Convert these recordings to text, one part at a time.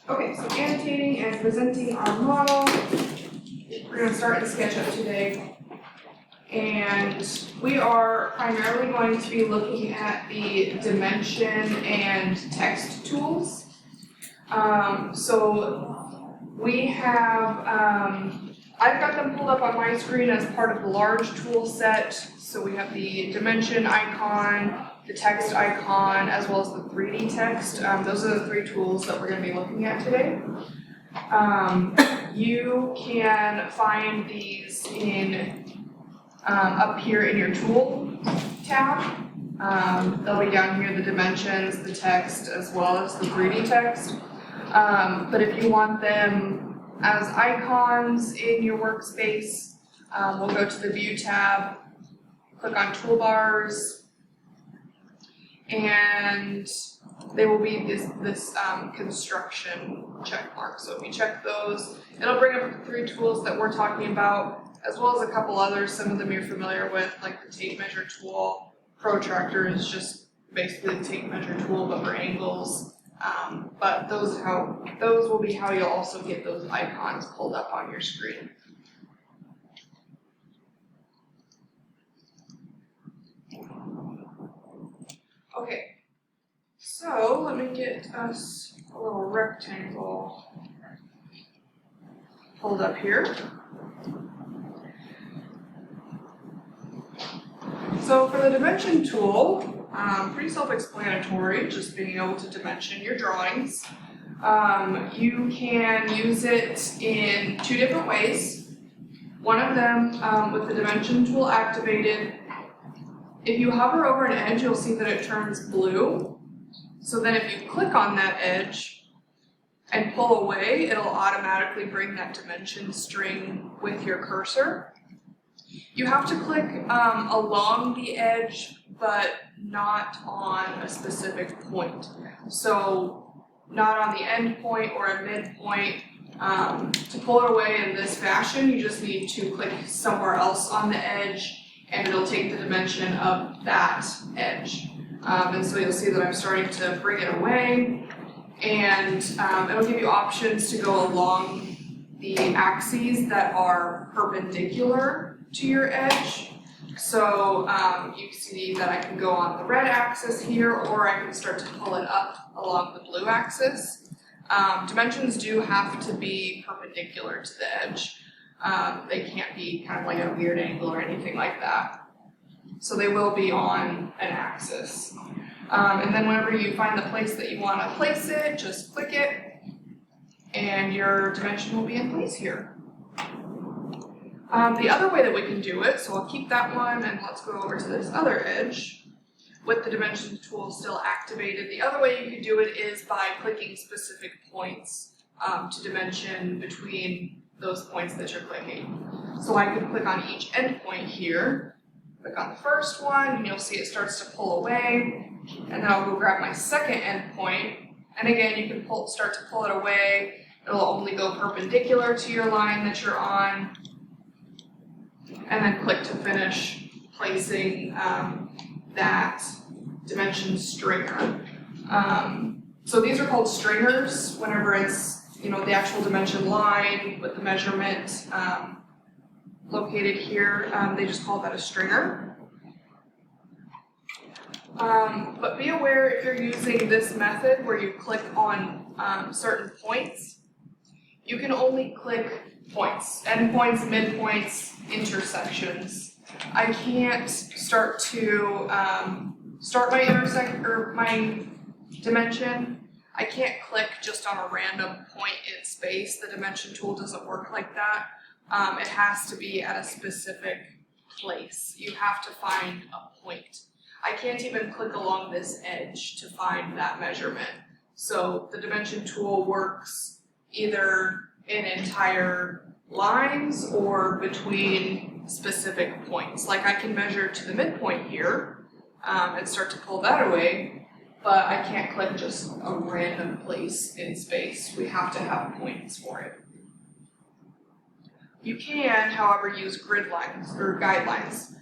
Okay, so annotating and presenting our model. We're going to start in SketchUp today. And we are primarily going to be looking at the dimension and text tools. So we have, I've got them pulled up on my screen as part of the large tool set. So we have the dimension icon, the text icon, as well as the 3D text. Those are the three tools that we're going to be looking at today. You can find these in up here in your tool tab. They'll be down here, the dimensions, the text, as well as the 3D text. But if you want them as icons in your workspace, we'll go to the View tab, click on Toolbars, and they will be this construction check mark. So if you check those, it'll bring up the three tools that we're talking about, as well as a couple others. Some of them you're familiar with, like the tape measure tool. Protractor is just basically the tape measure tool, but for angles. But those will be how you'll also get those icons pulled up on your screen. Okay, so let me get us a little rectangle pulled up here. So for the dimension tool, pretty self-explanatory, just being able to dimension your drawings. You can use it in two different ways. One of them, with the dimension tool activated, if you hover over an edge, you'll see that it turns blue. So then if you click on that edge and pull away, it'll automatically bring that dimension string with your cursor. You have to click along the edge, but not on a specific point. So not on the end point or a midpoint. To pull it away in this fashion, you just need to click somewhere else on the edge, and it'll take the dimension of that edge. And so you'll see that I'm starting to bring it away, and it'll give you options to go along the axes that are perpendicular to your edge. So you see that I can go on the red axis here, or I can start to pull it up along the blue axis. Dimensions do have to be perpendicular to the edge. They can't be kind of like at a weird angle or anything like that. So they will be on an axis. And then whenever you find the place that you want to place it, just click it, and your dimension will be in place here. The other way that we can do it, so I'll keep that one and let's go over to this other edge with the dimension tool still activated. The other way you can do it is by clicking specific points to dimension between those points that you're clicking. So I can click on each endpoint here, click on the first one, and you'll see it starts to pull away, and then I'll go grab my second endpoint, and again you can start to pull it away. It'll only go perpendicular to your line that you're on, and then click to finish placing that dimension stringer. So these are called stringers whenever it's the actual dimension line with the measurement located here. They just call that a stringer. But be aware if you're using this method where you click on certain points, you can only click points, endpoints, midpoints, intersections. I can't start to start my dimension. I can't click just on a random point in space. The dimension tool doesn't work like that. It has to be at a specific place. You have to find a point. I can't even click along this edge to find that measurement. So the dimension tool works either in entire lines or between specific points. Like I can measure to the midpoint here and start to pull that away, but I can't click just a random place in space. We have to have points for it. You can, however, use grid lines or guidelines.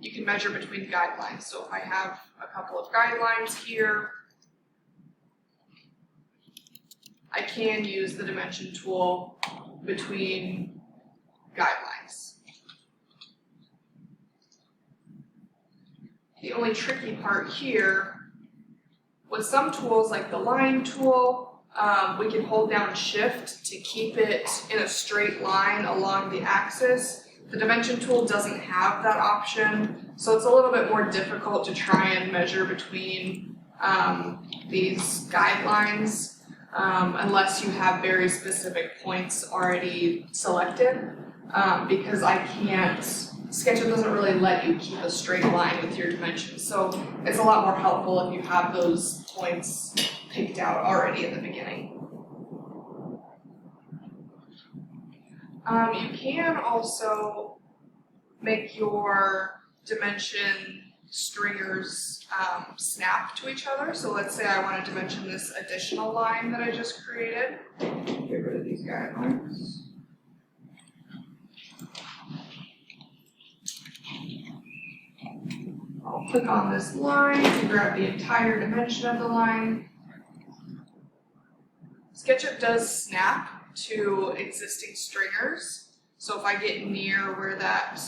You can measure between guidelines. So if I have a couple of guidelines here, I can use the dimension tool between guidelines. The only tricky part here, with some tools like the line tool, we can hold down shift to keep it in a straight line along the axis. The dimension tool doesn't have that option, so it's a little bit more difficult to try and measure between these guidelines unless you have very specific points already selected, because SketchUp doesn't really let you keep a straight line with your dimensions, so it's a lot more helpful if you have those points picked out already at the beginning. You can also make your dimension stringers snap to each other. So let's say I want to dimension this additional line that I just created. Get rid of these guidelines. I'll click on this line to grab the entire dimension of the line. SketchUp does snap to existing stringers. So if I get near where that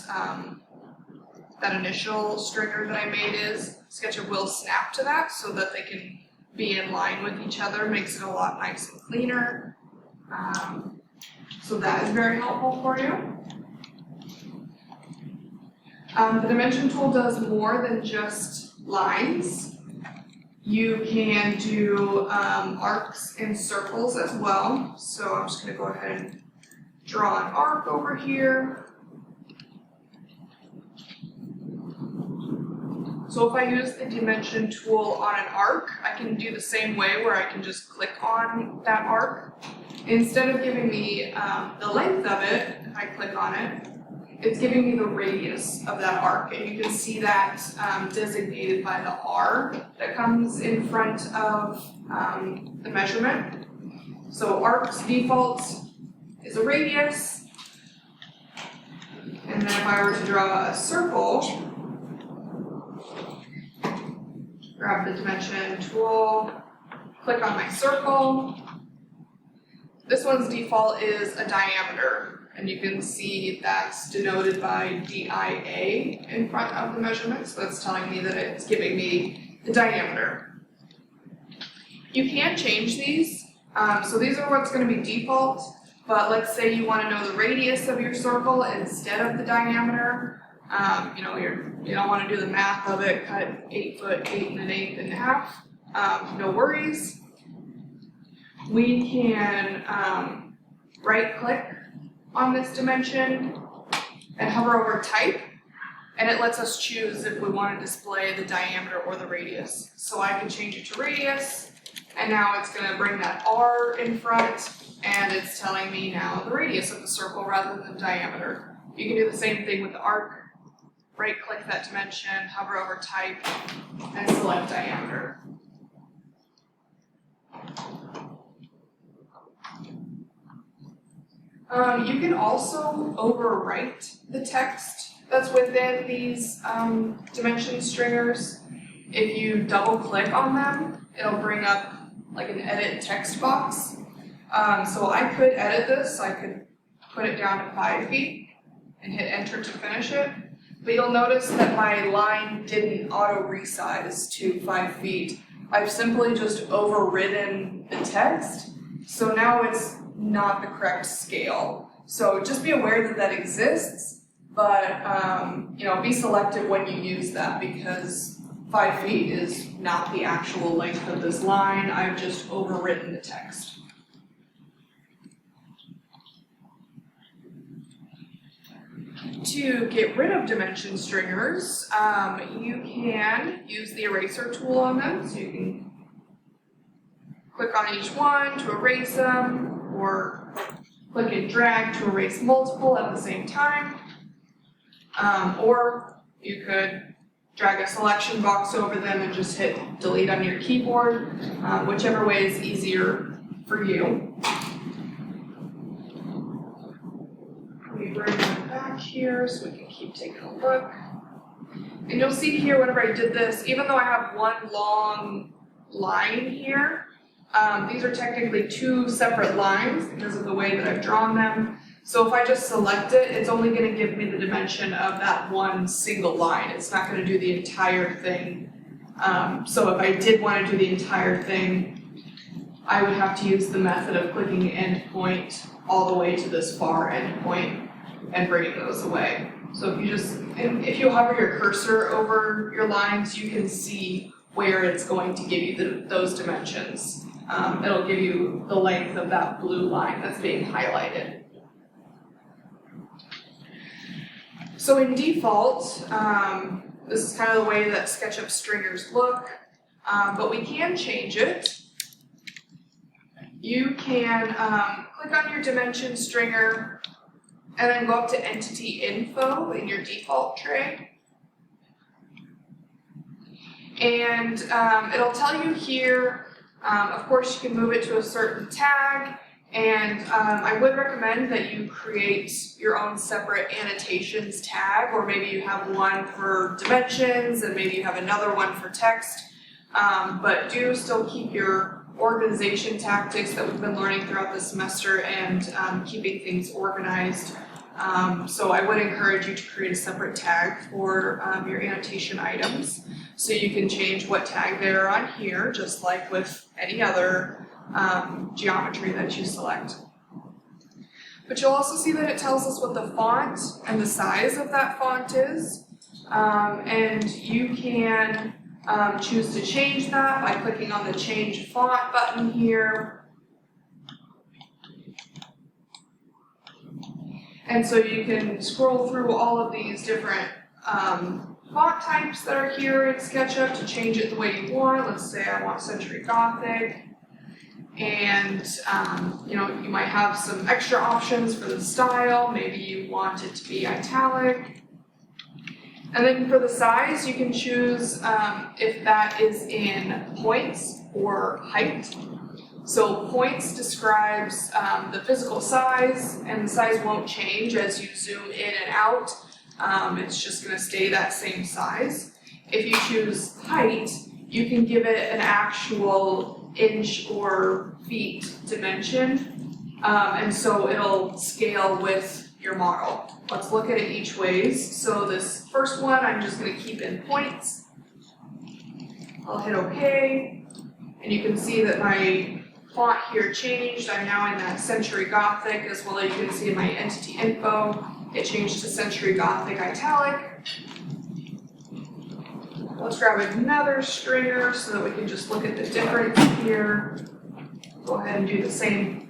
initial stringer that I made is, SketchUp will snap to that so that they can be in line with each other, makes it a lot nicer and cleaner. So that is very helpful for you. The dimension tool does more than just lines. You can do arcs and circles as well. So I'm just going to go ahead and draw an arc over here. So if I use the dimension tool on an arc, I can do the same way where I can just click on that arc. Instead of giving me the length of it, if I click on it, it's giving me the radius of that arc, and you can see that designated by the R that comes in front of the measurement. So arc's default is a radius, and then if I were to draw a circle, grab the dimension tool, click on my circle. This one's default is a diameter. And you can see that's denoted by DIA in front of the measurement, so that's telling me that it's giving me the diameter. You can change these, so these are what's going to be default, but let's say you want to know the radius of your circle instead of the diameter. You don't want to do the math of it, cut 8 foot, 8 1/8 and a half. No worries. We can right-click on this dimension and hover over type, and it lets us choose if we want to display the diameter or the radius. So I can change it to radius, and now it's going to bring that R in front, and it's telling me now the radius of the circle rather than diameter. You can do the same thing with the arc. Right click that dimension, hover over type, and select diameter. You can also overwrite the text that's within these dimension stringers. If you double click on them, it'll bring up like an edit text box. So I could edit this, I could put it down to 5 feet and hit enter to finish it. But you'll notice that my line didn't auto resize to 5 feet. I've simply just overridden the text, so now it's not the correct scale. So just be aware that that exists, but be selective when you use that, because 5 feet is not the actual length of this line. I've just overwritten the text. To get rid of dimension stringers, you can use the eraser tool on them. So you can click on each one to erase them, or click and drag to erase multiple at the same time. Or you could drag a selection box over them and just hit delete on your keyboard, whichever way is easier for you. Let me bring them back here so we can keep taking a look. And you'll see here whenever I did this, even though I have one long line here, These are technically two separate lines because of the way that I've drawn them. So if I just select it, it's only gonna give me the dimension of that one single line. It's not gonna do the entire thing. So if I did wanna do the entire thing, I would have to use the method of clicking the endpoint all the way to this far endpoint and bringing those away. So if you hover your cursor over your lines, you can see where it's going to give you those dimensions. It'll give you the length of that blue line that's being highlighted. So in default, this is kind of the way that SketchUp stringers look, but we can change it. You can click on your dimension stringer and then go up to Entity Info in your default tray. And it'll tell you here, of course you can move it to a certain tag, and I would recommend that you create your own separate annotations tag, or maybe you have one for dimensions and maybe you have another one for text, but do still keep your organization tactics that we've been learning throughout the semester and keeping things organized. So I would encourage you to create a separate tag for your annotation items, so you can change what tag they're on here, just like with any other geometry that you select. But you'll also see that it tells us what the font and the size of that font is, and you can choose to change that by clicking on the Change Font button here. And so you can scroll through all of these different font types that are here in SketchUp to change it the way you want. Let's say I want Century Gothic. And you might have some extra options for the style. Maybe you want it to be italic. And then for the size, you can choose if that is in points or height. So points describes the physical size, and the size won't change as you zoom in and out. It's just going to stay that same size. If you choose height, you can give it an actual inch or feet dimension, and so it'll scale with your model. Let's look at it each ways. So this first one, I'm just going to keep in points. I'll hit OK, and you can see that my font here changed. I'm now in that Century Gothic, as well as you can see in my Entity Info, it changed to Century Gothic Italic. Let's grab another stringer so that we can just look at the difference here. Go ahead and do the same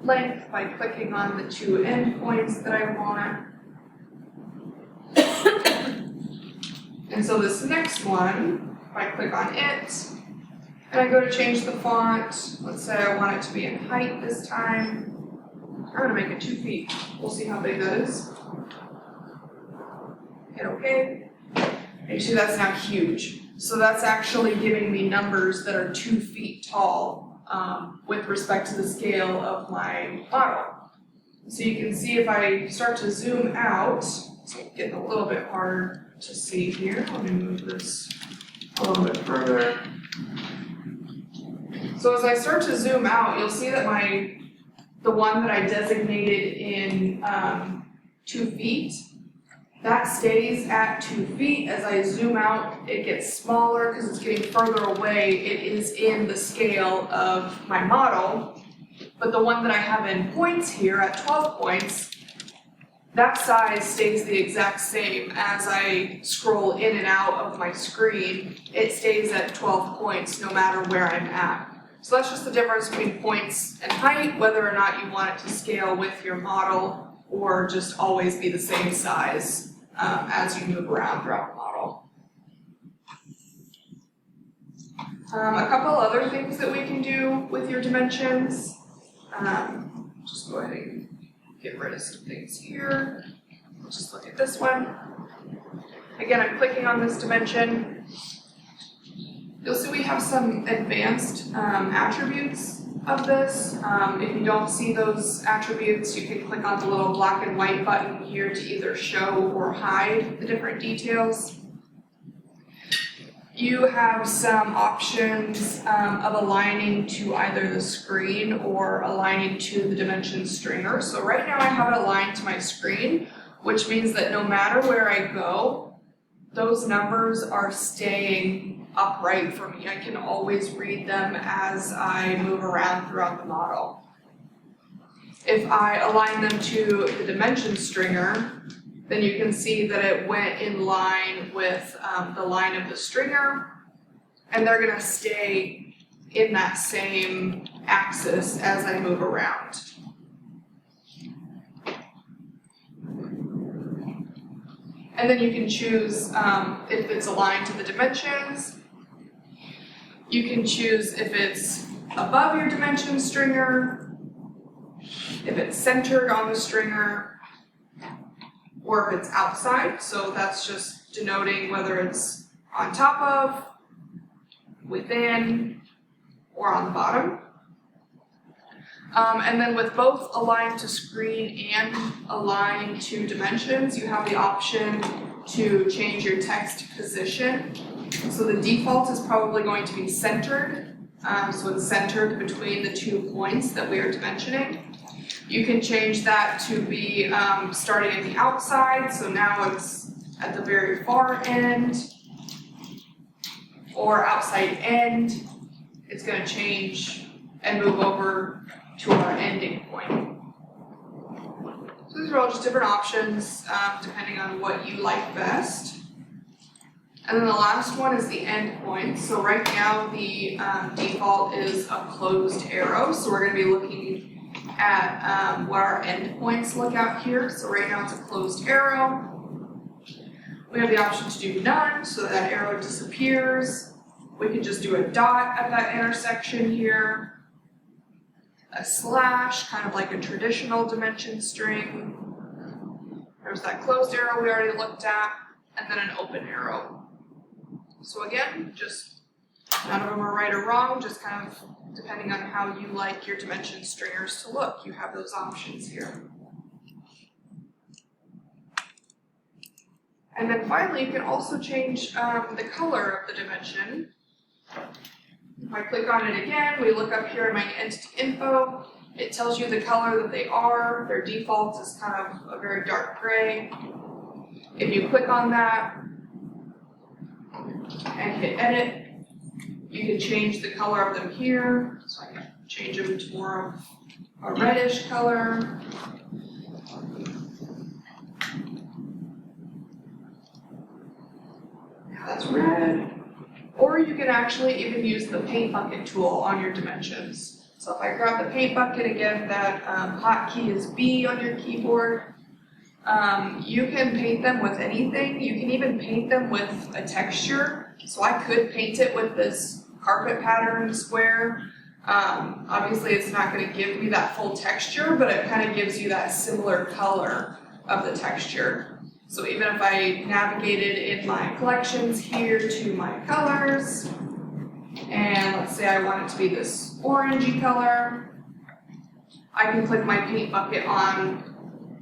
length by clicking on the two endpoints that I want. And so this next one, if I click on it, and I go to change the font, let's say I want it to be in height this time. I'm going to make it 2 feet. We'll see how big that is. Hit OK. And you see that's now huge. So that's actually giving me numbers that are 2 feet tall with respect to the scale of my model. So you can see if I start to zoom out, it's getting a little bit harder to see here. Let me move this a little bit further. So as I start to zoom out, you'll see that the one that I designated in 2 feet, that stays at 2 feet. As I zoom out, it gets smaller because it's getting further away. It is in the scale of my model. But the one that I have in points here at 12 points, that size stays the exact same. As I scroll in and out of my screen, it stays at 12 points no matter where I'm at. So that's just the difference between points and height, whether or not you want it to scale with your model or just always be the same size as you move around throughout the model. A couple other things that we can do with your dimensions. Just go ahead and get rid of some things here. Let's just look at this one. Again, I'm clicking on this dimension. You'll see we have some advanced attributes of this. If you don't see those attributes, you can click on the little black and white button here to either show or hide the different details. you have some options of aligning to either the screen or aligning to the dimension stringer. So right now I have it aligned to my screen, which means that no matter where I go, those numbers are staying upright for me. I can always read them as I move around throughout the model. If I align them to the dimension stringer, then you can see that it went in line with the line of the stringer, and they're gonna stay in that same axis as I move around. And then you can choose if it's aligned to the dimensions. You can choose if it's above your dimension stringer, if it's centered on the stringer, or if it's outside. So that's just denoting whether it's on top of, within, or on the bottom. And then with both aligned to screen and aligned to dimensions, you have the option to change your text position. So the default is probably going to be centered. So it's centered between the 2 points that we are dimensioning. You can change that to be starting at the outside, so now it's at the very far end, or outside end. It's going to change and move over to our ending point. So these are all just different options depending on what you like best. And then the last one is the end point. So right now the default is a closed arrow, so we're going to be looking at what our endpoints look out here. So right now it's a closed arrow. We have the option to do none, so that arrow disappears. We can just do a dot at that intersection here. A slash, kind of like a traditional dimension string. There's that closed arrow we already looked at, and then an open arrow. So again, just none of them are right or wrong, just kind of depending on how you like your dimension stringers to look. You have those options here. And then finally, you can also change the color of the dimension. If I click on it again, we look up here in my entity info, it tells you the color that they are. Their default is kind of a very dark gray. If you click on that and hit edit, you can change the color of them here. So I can change them to more of a reddish color. Now that's red. Or you can actually even use the paint bucket tool on your dimensions. So if I grab the paint bucket, again, that hotkey is B on your keyboard. You can paint them with anything. You can even paint them with a texture. So I could paint it with this carpet pattern square. Obviously it's not going to give me that full texture, but it kind of gives you that similar color of the texture. So even if I navigated in my collections here to my colors, and let's say I want it to be this orangey color, I can click my paint bucket on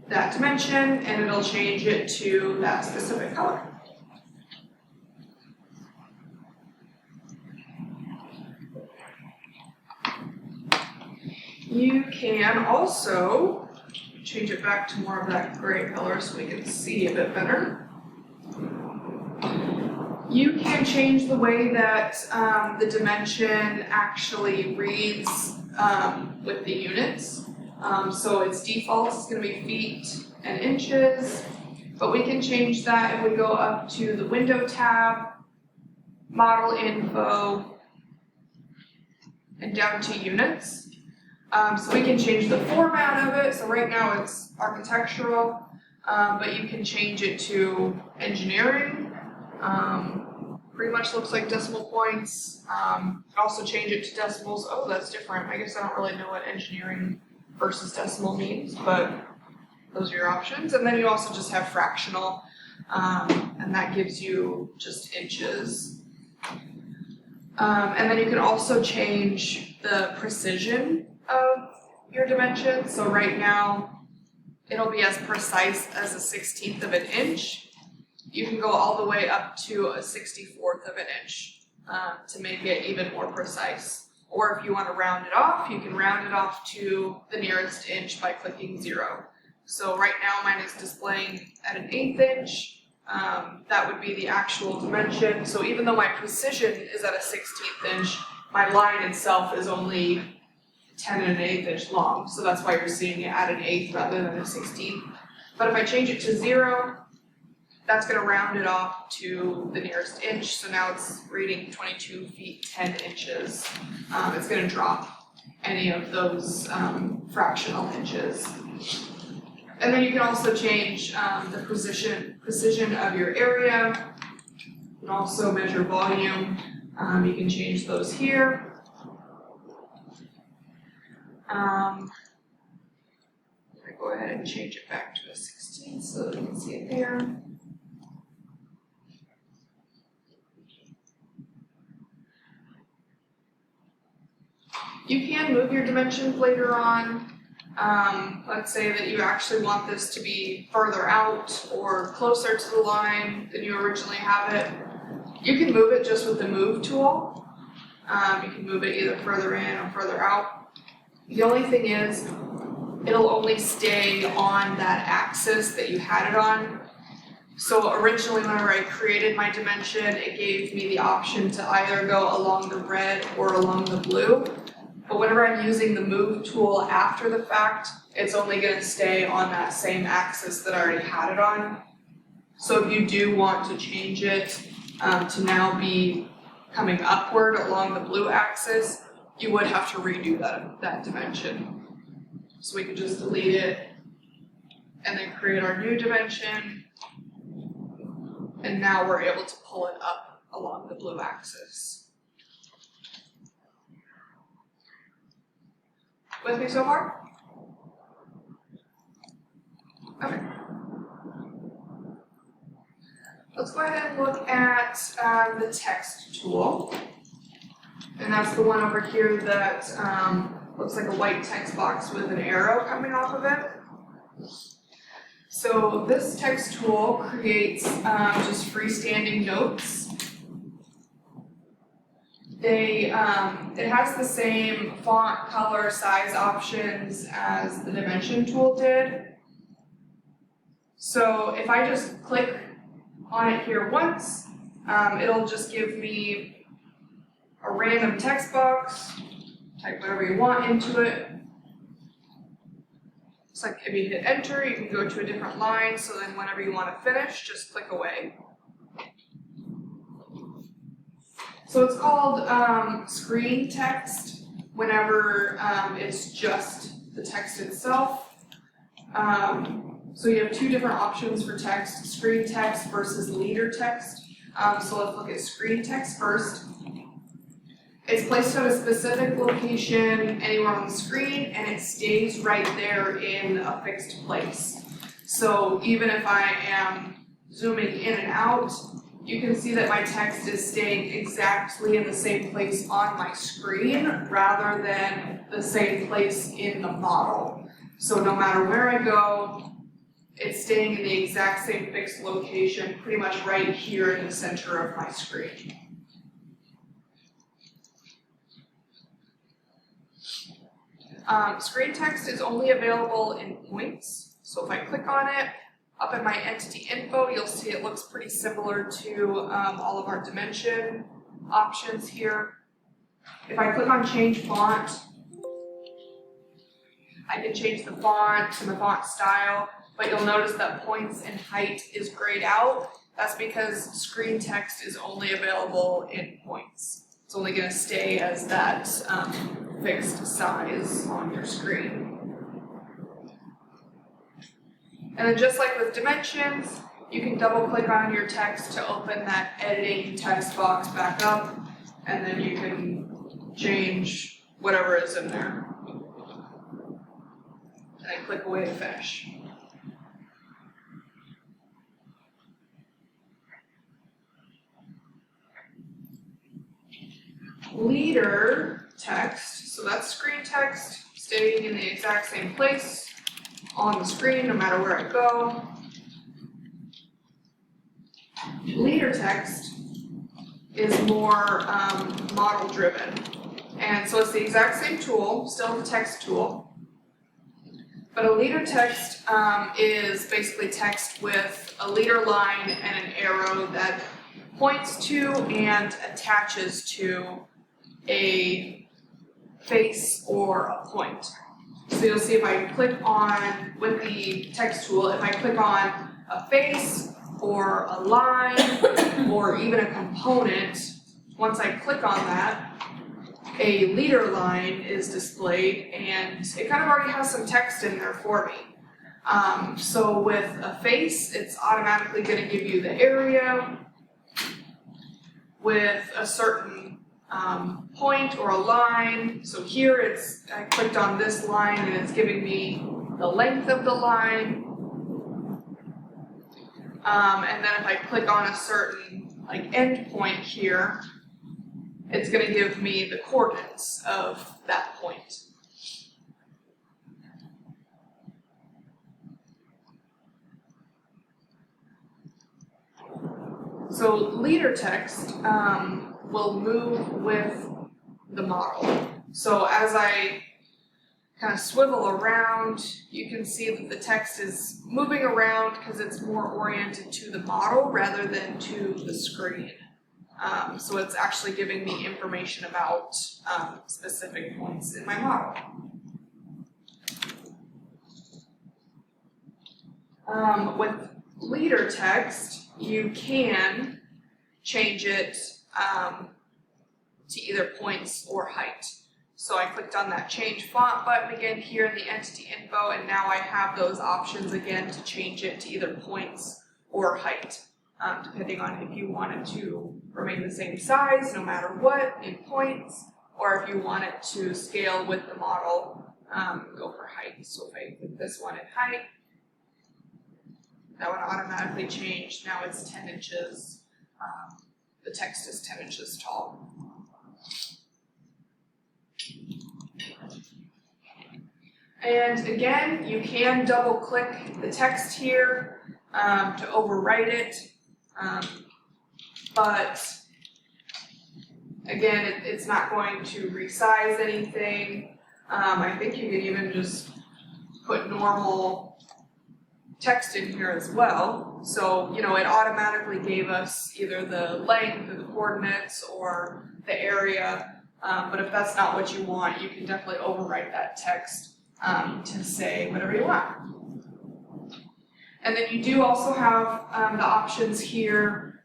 that dimension and it'll change it to that specific color. You can also change it back to more of that gray color so we can see a bit better. You can change the way that the dimension actually reads with the units. So its default is going to be feet and inches, but we can change that if we go up to the window tab, model info, and down to units. So we can change the format of it. So right now it's architectural, but you can change it to engineering. Pretty much looks like decimal points. Also change it to decimals. Oh, that's different. I guess I don't really know what engineering versus decimal means, but those are your options. And then you also just have fractional, and that gives you just inches. And then you can also change the precision of your dimensions. So right now, it'll be as precise as a 1/16 of an inch. you can go all the way up to a 64th of an inch to make it even more precise. Or if you want to round it off, you can round it off to the nearest inch by clicking 0. So right now mine is displaying at an 1/8 inch. That would be the actual dimension. So even though my precision is at a 16th inch, my line itself is only 10 1/8 inch long. So that's why you're seeing it at an 1/8 rather than a 16th. But if I change it to 0, that's going to round it off to the nearest inch. So now it's reading 22 feet 10 inches. It's going to drop any of those fractional inches. And then you can also change the precision of your area. You can also measure volume. You can change those here. I'm going to go ahead and change it back to a 16 so that you can see it there. You can move your dimensions later on. Let's say that you actually want this to be further out or closer to the line than you originally have it. You can move it just with the move tool. You can move it either further in or further out. The only thing is, it'll only stay on that axis that you had it on. So originally whenever I created my dimension, it gave me the option to either go along the red or along the blue. But whenever I'm using the move tool after the fact, it's only going to stay on that same axis that I already had it on. So if you do want to change it to now be coming upward along the blue axis, you would have to redo that dimension. So we can just delete it and then create our new dimension. And now we're able to pull it up along the blue axis. With me so far? Okay. Let's go ahead and look at the text tool. And that's the one over here that looks like a white text box with an arrow coming off of it. So this text tool creates just freestanding notes. It has the same font, color, size options as the dimension tool did. So if I just click on it here once, it'll just give me a random text box, type whatever you want into it. It's like if you hit enter, you can go to a different line, so then whenever you want to finish, just click away. So it's called screen text whenever it's just the text itself. So you have two different options for text, screen text versus leader text. So let's look at screen text first. It's placed at a specific location anywhere on the screen, and it stays right there in a fixed place. So even if I am zooming in and out, you can see that my text is staying exactly in the same place on my screen rather than the same place in the model. So no matter where I go, it's staying in the exact same fixed location, pretty much right here in the center of my screen. Screen text is only available in points. So if I click on it, up in my entity info, you'll see it looks pretty similar to all of our dimension options here. If I click on change font, I can change the font and the font style, but you'll notice that points and height is grayed out. That's because screen text is only available in points. It's only going to stay as that fixed size on your screen. And then just like with dimensions, you can double click on your text to open that editing text box back up, and then you can change whatever is in there. And then click away to finish. Leader text, so that's screen text, staying in the exact same place on the screen no matter where I go. leader text is more model driven. And so it's the exact same tool, still the text tool. But a leader text is basically text with a leader line and an arrow that points to and attaches to a face or a point. So you'll see if I click on, with the text tool, if I click on a face or a line or even a component, once I click on that, a leader line is displayed and it kind of already has some text in there for me. So with a face, it's automatically going to give you the area. With a certain point or a line, so here I clicked on this line and it's giving me the length of the line. And then if I click on a certain end point here, it's going to give me the coordinates of that point. So leader text will move with the model. So as I kind of swivel around, you can see that the text is moving around because it's more oriented to the model rather than to the screen. So it's actually giving me information about specific points in my model. With leader text, you can change it to either points or height. So I clicked on that change font button again here in the entity info, and now I have those options again to change it to either points or height. Depending on if you want it to remain the same size no matter what in points, or if you want it to scale with the model, go for height. So if I put this one in height, that would automatically change. Now it's 10 inches. The text is 10 inches tall. And again, you can double click the text here to overwrite it. But again, it's not going to resize anything. I think you can even just put normal text in here as well. So, it automatically gave us either the length or the coordinates or the area. But if that's not what you want, you can definitely overwrite that text to say whatever you want. And then you do also have the options here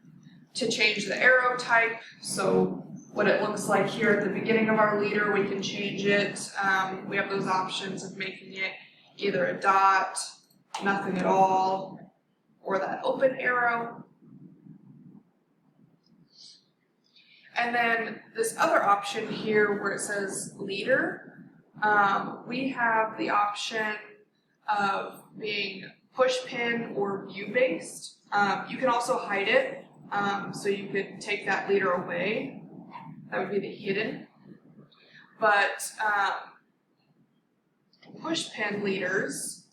to change the arrow type. So what it looks like here at the beginning of our leader, we can change it. We have those options of making it either a dot, nothing at all, or that open arrow. And then this other option here where it says leader, we have the option of being push pin or view based. You can also hide it, so you could take that leader away. That would be the hidden. But push pin leaders,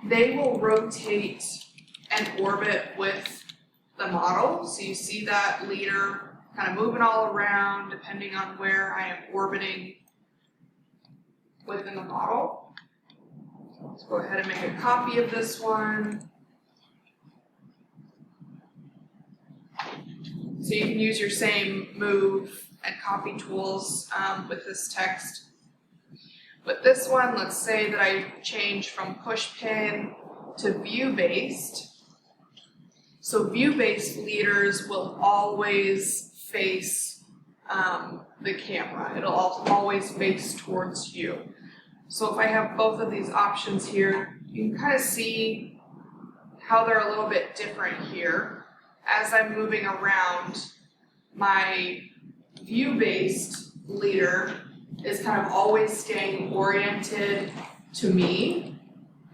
they will rotate and orbit with the model. So you see that leader kind of moving all around depending on where I am orbiting within the model. Let's go ahead and make a copy of this one. So you can use your same move and copy tools with this text. With this one, let's say that I change from push pin to view based. So view based leaders will always face the camera. It'll always face towards you. So if I have both of these options here, you can kind of see how they're a little bit different here. As I'm moving around, my view-based leader is kind of always staying oriented to me.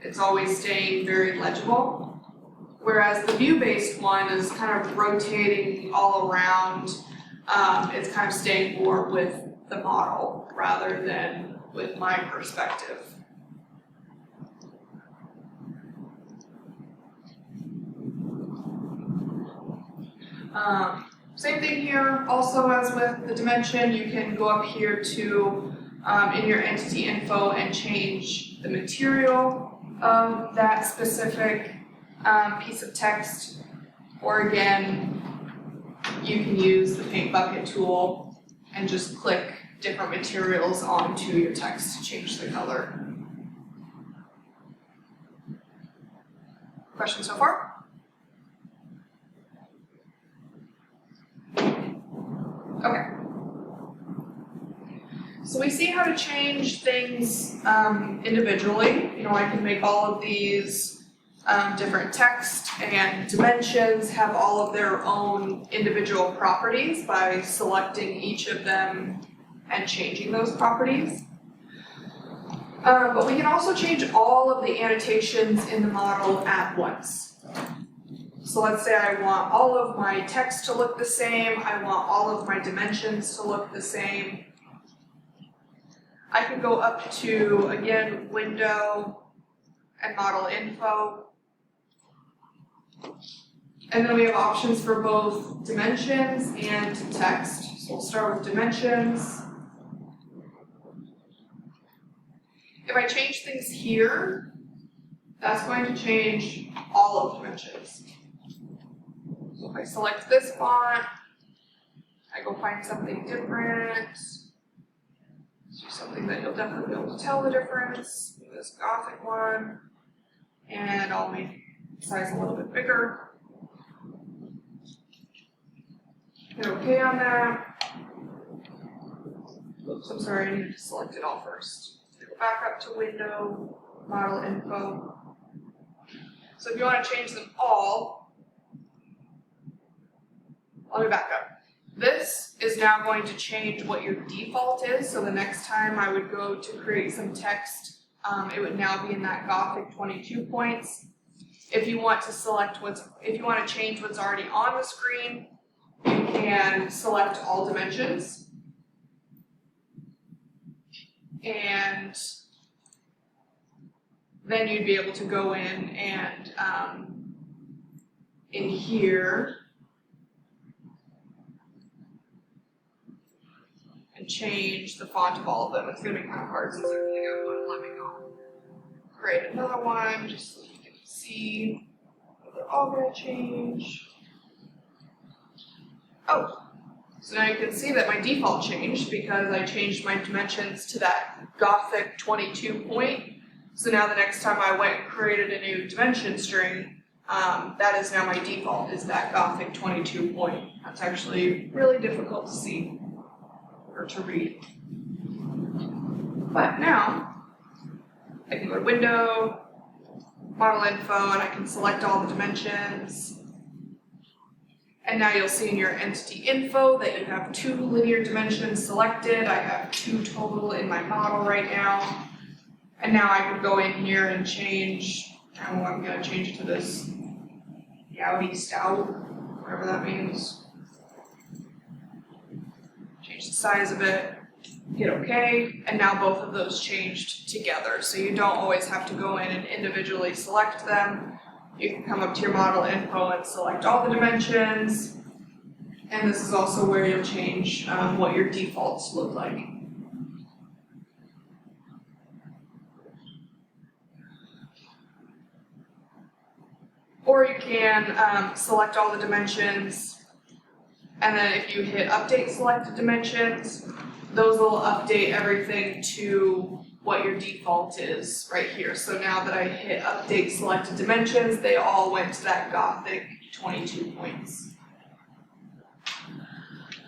It's always staying very legible. Whereas the view-based one is kind of rotating all around. It's kind of staying more with the model rather than with my perspective. Same thing here, also as with the dimension, you can go up here to in your entity info and change the material of that specific piece of text. Or again, you can use the paint bucket tool and just click different materials onto your text to change the color. Questions so far? Okay. So we see how to change things individually. You know, I can make all of these different text and dimensions have all of their own individual properties by selecting each of them and changing those properties. But we can also change all of the annotations in the model at once. So let's say I want all of my text to look the same, I want all of my dimensions to look the same. I can go up to, again, Window and Model Info. And then we have options for both dimensions and text. So we'll start with dimensions. If I change things here, that's going to change all of dimensions. So if I select this font, I go find something different. Something that you'll definitely be able to tell the difference. This Gothic one, and I'll make the size a little bit bigger. Hit OK on that. Oops, I'm sorry, I need to select it all first. Go back up to Window, Model Info. So if you want to change them all, let me back up. This is now going to change what your default is, so the next time I would go to create some text, it would now be in that Gothic 22 points. If you want to change what's already on the screen, you can select all dimensions. And then you'd be able to go in and in here and change the font of all of them. It's going to be kind of hard since I really got one. Let me go create another one just so you can see what they're all going to change. Oh, so now you can see that my default changed because I changed my dimensions to that Gothic 22 point. So now the next time I went and created a new dimension string, that is now my default, is that Gothic 22 point. That's actually really difficult to see or to read. But now, I can go to Window, Model Info, and I can select all the dimensions. And now you'll see in your entity info that you have 2 linear dimensions selected. I have 2 total in my model right now. And now I can go in here and change, I'm going to change it to this Yowdy Stout, whatever that means. Change the size of it, hit OK, and now both of those changed together. So you don't always have to go in and individually select them. You can come up to your model info and select all the dimensions. And this is also where you'll change what your defaults look like. Or you can select all the dimensions, and then if you hit update selected dimensions, those will update everything to what your default is right here. So now that I hit update selected dimensions, they all went to that Gothic 22 points.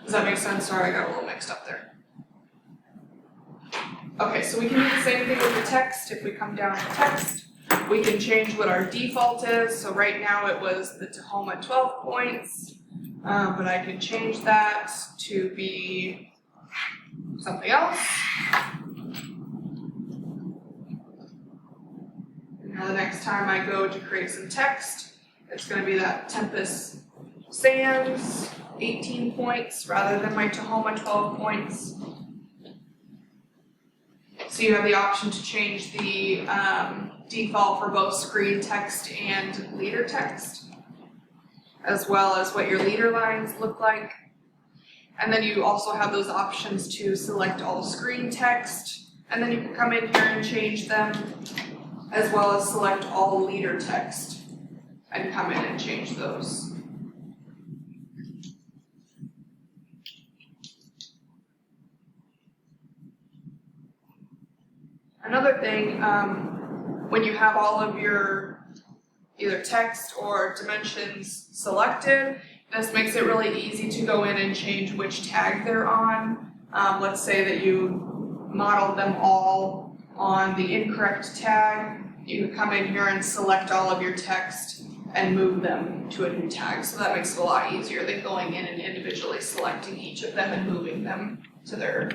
Does that make sense? Sorry, I got a little mixed up there. Okay, so we can do the same thing with the text. If we come down to text, we can change what our default is. So right now it was the Tahoma 12 points, but I can change that to be something else. Now the next time I go to create some text, it's going to be that Tempest Sands 18 points rather than my Tahoma 12 points. So you have the option to change the default for both screen text and leader text. as well as what your leader lines look like. And then you also have those options to select all screen text, and then you can come in here and change them, as well as select all leader text and come in and change those. Another thing, when you have all of your either text or dimensions selected, this makes it really easy to go in and change which tag they're on. Let's say that you modeled them all on the incorrect tag. You can come in here and select all of your text and move them to a new tag. So that makes it a lot easier than going in and individually selecting each of them and moving them to their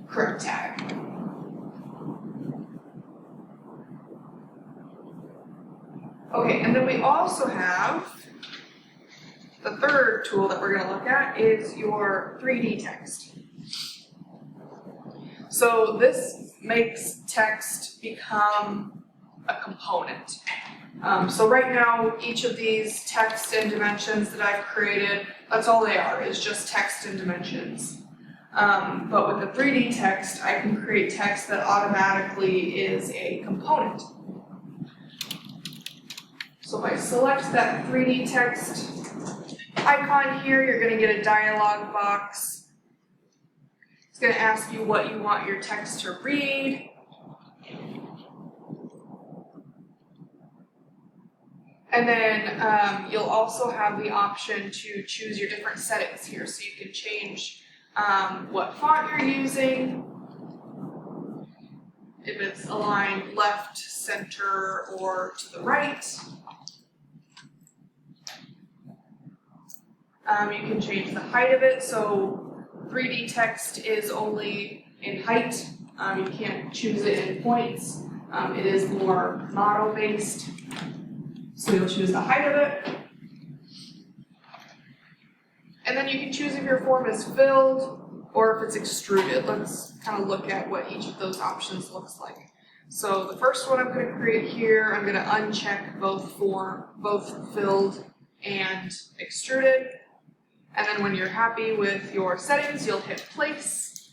correct tag. Okay, and then we also have the third tool that we're going to look at is your 3D text. So this makes text become a component. So right now, each of these text and dimensions that I've created, that's all they are, is just text and dimensions. But with the 3D text, I can create text that automatically is a component. So if I select that 3D text icon here, you're going to get a dialog box. It's going to ask you what you want your text to read. And then you'll also have the option to choose your different settings here. So you can change what font you're using, if it's aligned left, center, or to the right. You can change the height of it, so 3D text is only in height. You can't choose it in points. It is more model-based, so you'll choose the height of it. And then you can choose if your form is filled or if it's extruded. Let's kind of look at what each of those options looks like. So the first one I'm going to create here, I'm going to uncheck both filled and extruded. And then when you're happy with your settings, you'll hit place.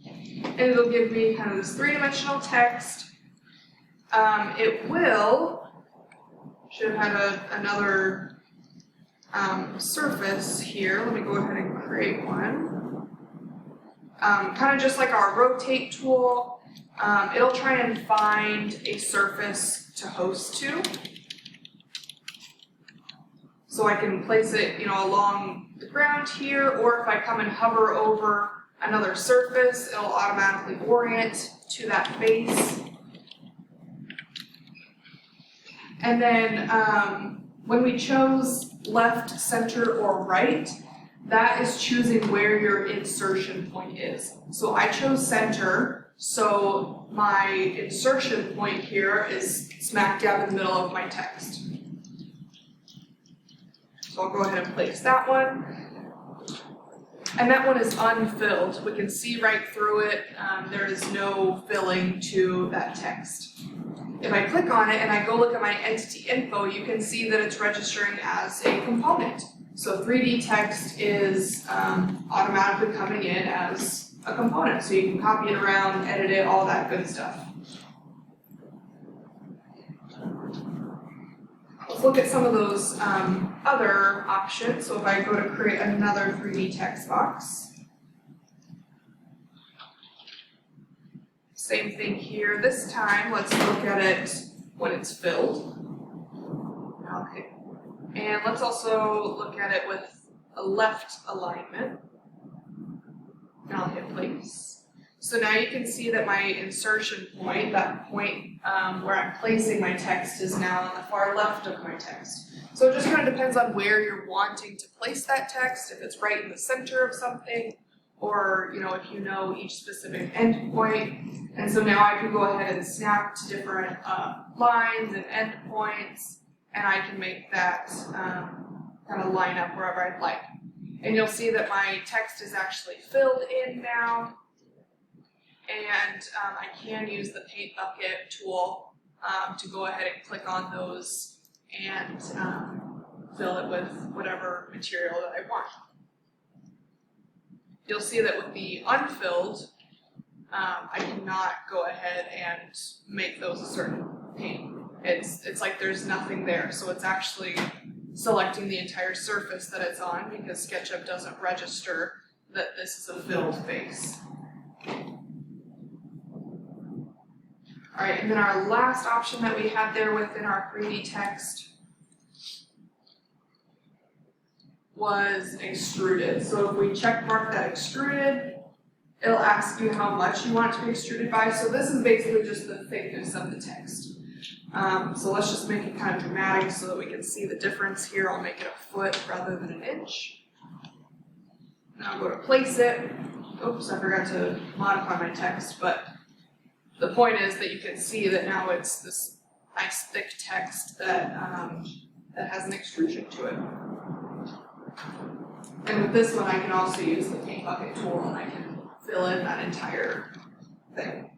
And it'll give me kind of this three-dimensional text. It should have had another surface here. Let me go ahead and create one. Kind of just like our rotate tool, it'll try and find a surface to host to. So I can place it, along the ground here, or if I come and hover over another surface, it'll automatically orient to that face. And then when we chose left, center, or right, that is choosing where your insertion point is. So I chose center, so my insertion point here is smack dab in the middle of my text. So I'll go ahead and place that one. And that one is unfilled. We can see right through it. There is no filling to that text. If I click on it and I go look at my entity info, you can see that it's registering as a component. So 3D text is automatically coming in as a component. So you can copy it around, edit it, all that good stuff. Let's look at some of those other options. So if I go to create another 3D text box, same thing here. This time, let's look at it when it's filled. Okay. And let's also look at it with a left alignment. And I'll hit place. So now you can see that my insertion point, that point where I'm placing my text, is now on the far left of my text. So it just kind of depends on where you're wanting to place that text, if it's right in the center of something, or if you know each specific endpoint. And so now I can go ahead and snap to different lines and endpoints, and I can make that kind of line up wherever I'd like. And you'll see that my text is actually filled in now. And I can use the paint bucket tool to go ahead and click on those and fill it with whatever material that I want. You'll see that with the unfilled, I cannot go ahead and make those a certain paint. It's like there's nothing there, so it's actually selecting the entire surface that it's on because SketchUp doesn't register that this is a filled face. Alright, and then our last option that we had there within our 3D text was extruded. So if we check mark that extruded, it'll ask you how much you want it to be extruded by. So this is basically just the thickness of the text. So let's just make it kind of dramatic so that we can see the difference here. I'll make it a foot rather than an inch. Now I'll go to place it. Oops, I forgot to modify my text, but the point is that you can see that now it's this nice thick text that, that has an extrusion to it. And with this one, I can also use the paint bucket tool and I can fill in that entire thing.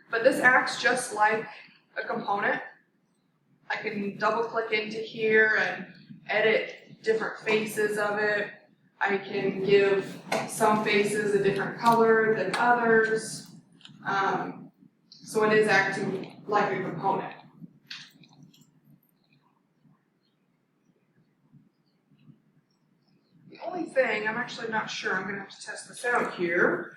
But this acts just like a component. I can double click into here and edit different faces of it. I can give some faces a different color than others. So it is acting like a component. The only thing, I'm actually not sure, I'm going to have to test this out here.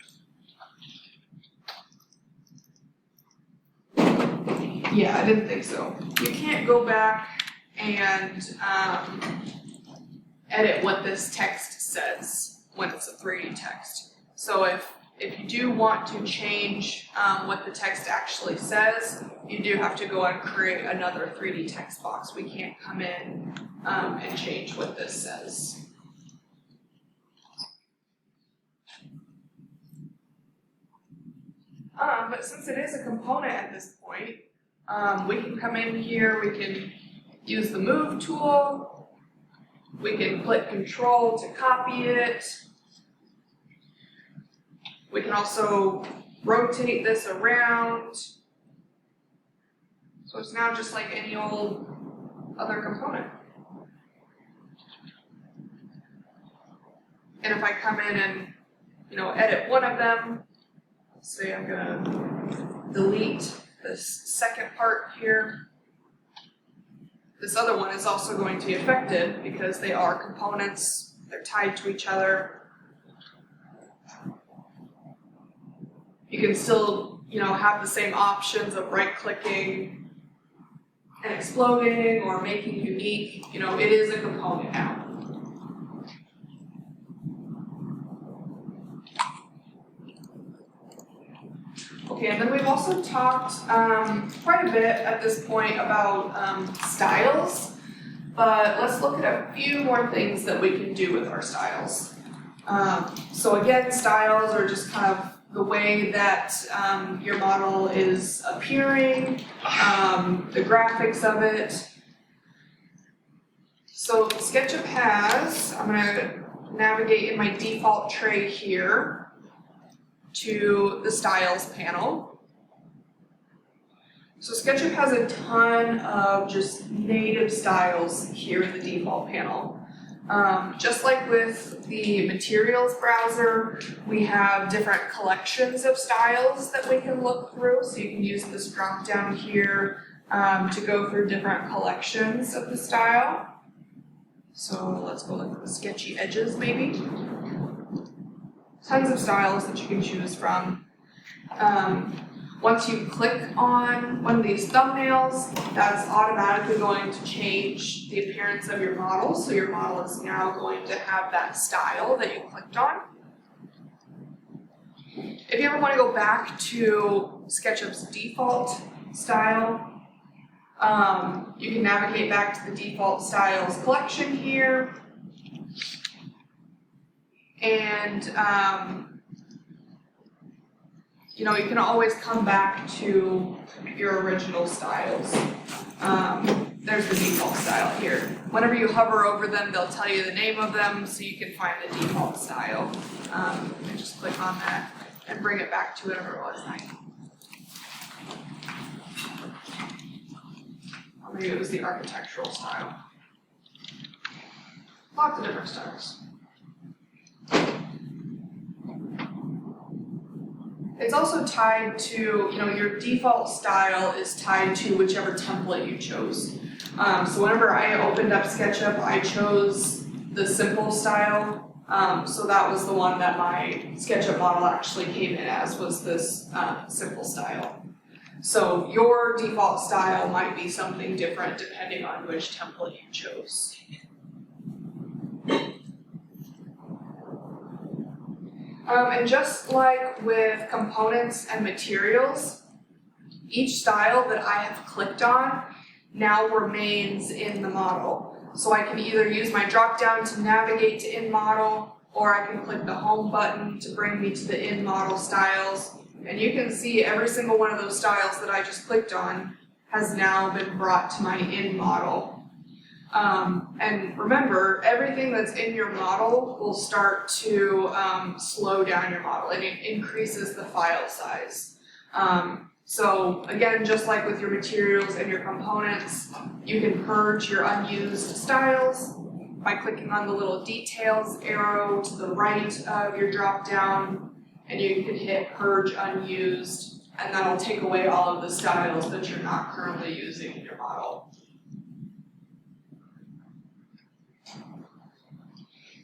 Yeah, I didn't think so. You can't go back and edit what this text says when it's a 3D text. So if you do want to change what the text actually says, you do have to go and create another 3D text box. We can't come in and change what this says. But since it is a component at this point, we can come in here, we can use the move tool, we can click Control to copy it. We can also rotate this around. So it's now just like any old other component. And if I come in and, edit one of them, let's say I'm gonna delete this second part here. This other one is also going to be affected because they are components, they're tied to each other. You can still, have the same options of right-clicking and exploding or making unique. It is a component now. Okay, and then we've also talked quite a bit at this point about styles, but let's look at a few more things that we can do with our styles. So again, styles are just kind of the way that your model is appearing, the graphics of it. So SketchUp has, I'm going to navigate in my default tray here to the styles panel. So SketchUp has a ton of just native styles here in the default panel. Just like with the materials browser, we have different collections of styles that we can look through. So you can use this drop down here to go through different collections of the style. So let's go look at the sketchy edges maybe. Tons of styles that you can choose from. Once you click on one of these thumbnails, that's automatically going to change the appearance of your model. So your model is now going to have that style that you clicked on. If you ever want to go back to SketchUp's default style, you can navigate back to the default styles collection here. And you can always come back to your original styles. There's the default style here. Whenever you hover over them, they'll tell you the name of them so you can find the default style. And just click on that and bring it back to whatever it was. Or maybe it was the architectural style. Lots of different styles. It's also tied to, your default style is tied to whichever template you chose. So whenever I opened up SketchUp, I chose the simple style. So that was the one that my SketchUp model actually came in as, was this simple style. So your default style might be something different depending on which template you chose. And just like with components and materials, each style that I have clicked on now remains in the model. So I can either use my drop down to navigate to in model, or I can click the home button to bring me to the in model styles. And you can see every single one of those styles that I just clicked on has now been brought to my in model. And remember, everything that's in your model will start to slow down your model, and it increases the file size. So again, just like with your materials and your components, you can purge your unused styles by clicking on the little details arrow to the right of your drop down, and you can hit purge unused, and that'll take away all of the styles that you're not currently using in your model.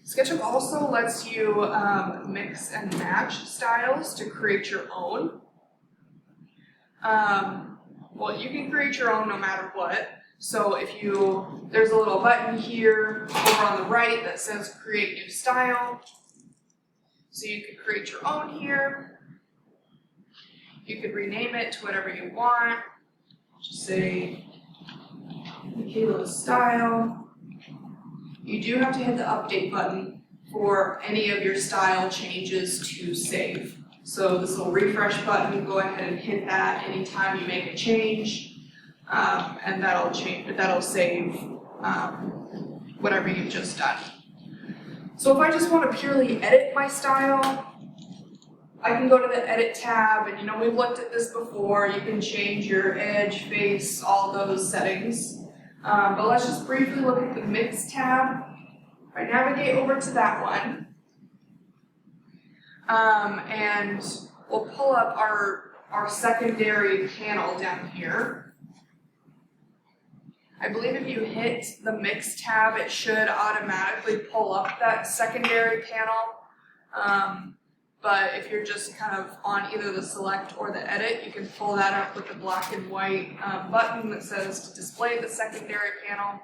SketchUp also lets you mix and match styles to create your own. Well, you can create your own no matter what. So there's a little button here over on the right that says create new style. So you could create your own here. You could rename it to whatever you want. Just say Michaela's style. You do have to hit the update button for any of your style changes to save. So this little refresh button, go ahead and hit that anytime you make a change, and that'll save whatever you've just done. So if I just want to purely edit my style, I can go to the Edit tab, and we've looked at this before. You can change your edge, face, all those settings. But let's just briefly look at the Mix tab. If I navigate over to that one, and we'll pull up our secondary panel down here. I believe if you hit the Mix tab, it should automatically pull up that secondary panel. But if you're just kind of on either the Select or the Edit, you can pull that up with the black and white button that says to display the secondary panel.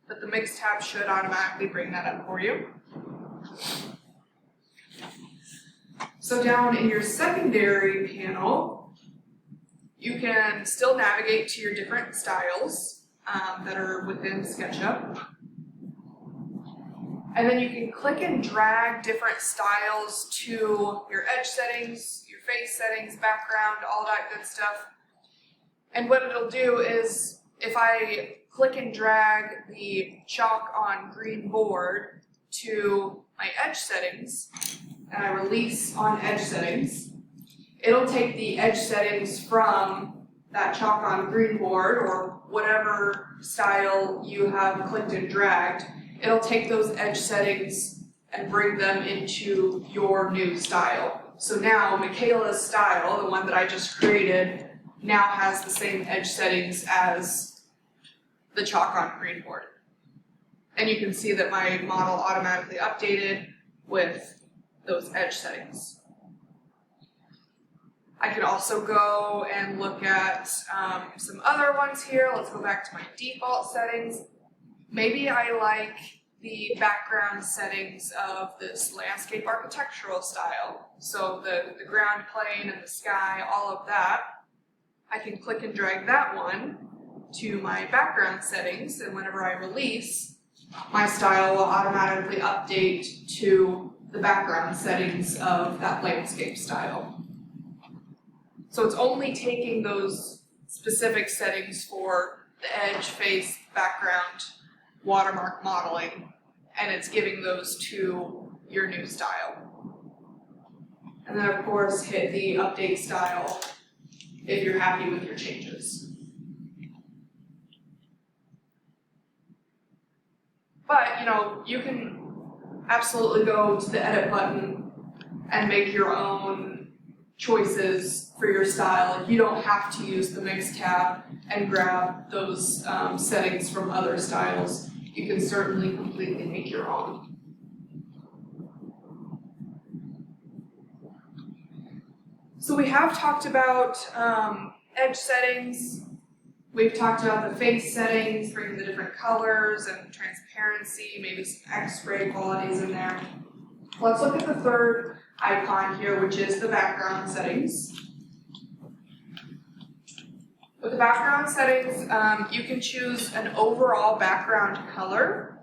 But the Mix tab should automatically bring that up for you. So down in your secondary panel, you can still navigate to your different styles that are within SketchUp. And then you can click and drag different styles to your edge settings, your face settings, background, all that good stuff. And what it'll do is, if I click and drag the chalk on green board to my edge settings, and I release on edge settings, it'll take the edge settings from that chalk on green board, or whatever style you have clicked and dragged. It'll take those edge settings and bring them into your new style. So now Michaela's style, the one that I just created, now has the same edge settings as the chalk on green board. And you can see that my model automatically updated with those edge settings. I could also go and look at some other ones here. Let's go back to my default settings. Maybe I like the background settings of this landscape architectural style. So the ground plane and the sky, all of that. I can click and drag that one to my background settings, and whenever I release, my style will automatically update to the background settings of that landscape style. So it's only taking those specific settings for the edge, face, background, watermark modeling, and it's giving those to your new style. And then of course hit the update style if you're happy with your changes. But, you can absolutely go to the edit button and make your own choices for your style. You don't have to use the Mix tab and grab those settings from other styles. You can certainly completely make your own. So we have talked about edge settings. We've talked about the face settings, bringing the different colors and transparency, maybe some X-ray qualities in there. Let's look at the third icon here, which is the background settings. With the background settings, you can choose an overall background color,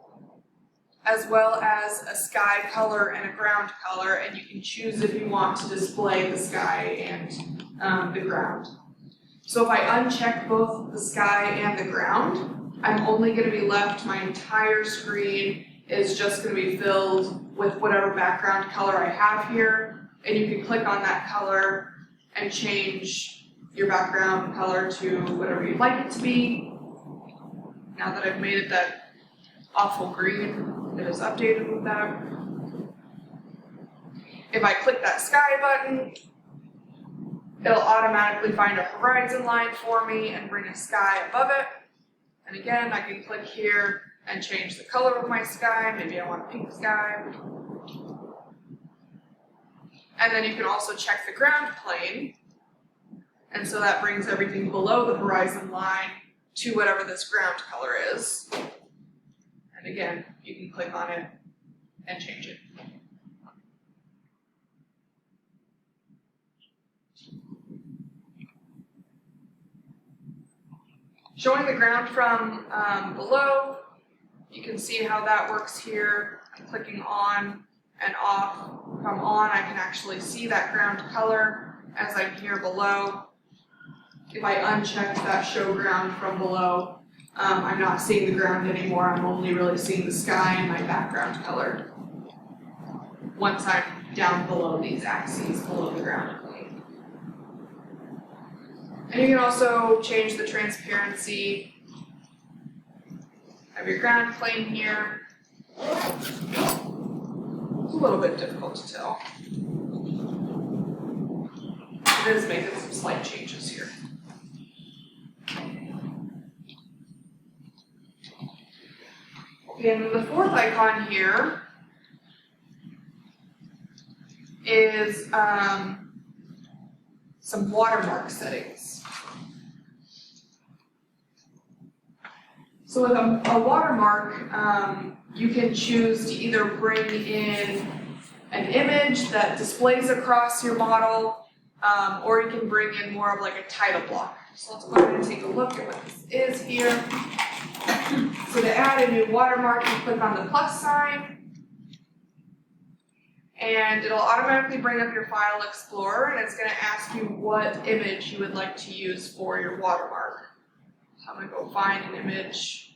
as well as a sky color and a ground color, and you can choose if you want to display the sky and the ground. So if I uncheck both the sky and the ground, I'm only going to be left, my entire screen is just going to be filled with whatever background color I have here, and you can click on that color and change your background color to whatever you'd like it to be. Now that I've made it that awful green, it is updated with that. If I click that sky button, it'll automatically find a horizon line for me and bring a sky above it. And again, I can click here and change the color of my sky. Maybe I want a pink sky. And then you can also check the ground plane. And so that brings everything below the horizon line to whatever this ground color is. And again, you can click on it and change it. Showing the ground from below, you can see how that works here. I'm clicking on and off. If I'm on, I can actually see that ground color as I'm here below. If I uncheck that show ground from below, I'm not seeing the ground anymore. I'm only really seeing the sky and my background color once I'm down below these axes, below the ground plane. And you can also change the transparency of your ground plane here. It's a little bit difficult to tell. It is making some slight changes here. Okay, and the fourth icon here is some watermark settings. So with a watermark, you can choose to either bring in an image that displays across your model, or you can bring in more of like a title block. So let's go ahead and take a look at what this is here. So to add a new watermark, you click on the plus sign, and it'll automatically bring up your file explorer, and it's going to ask you what image you would like to use for your watermark. So I'm going to go find an image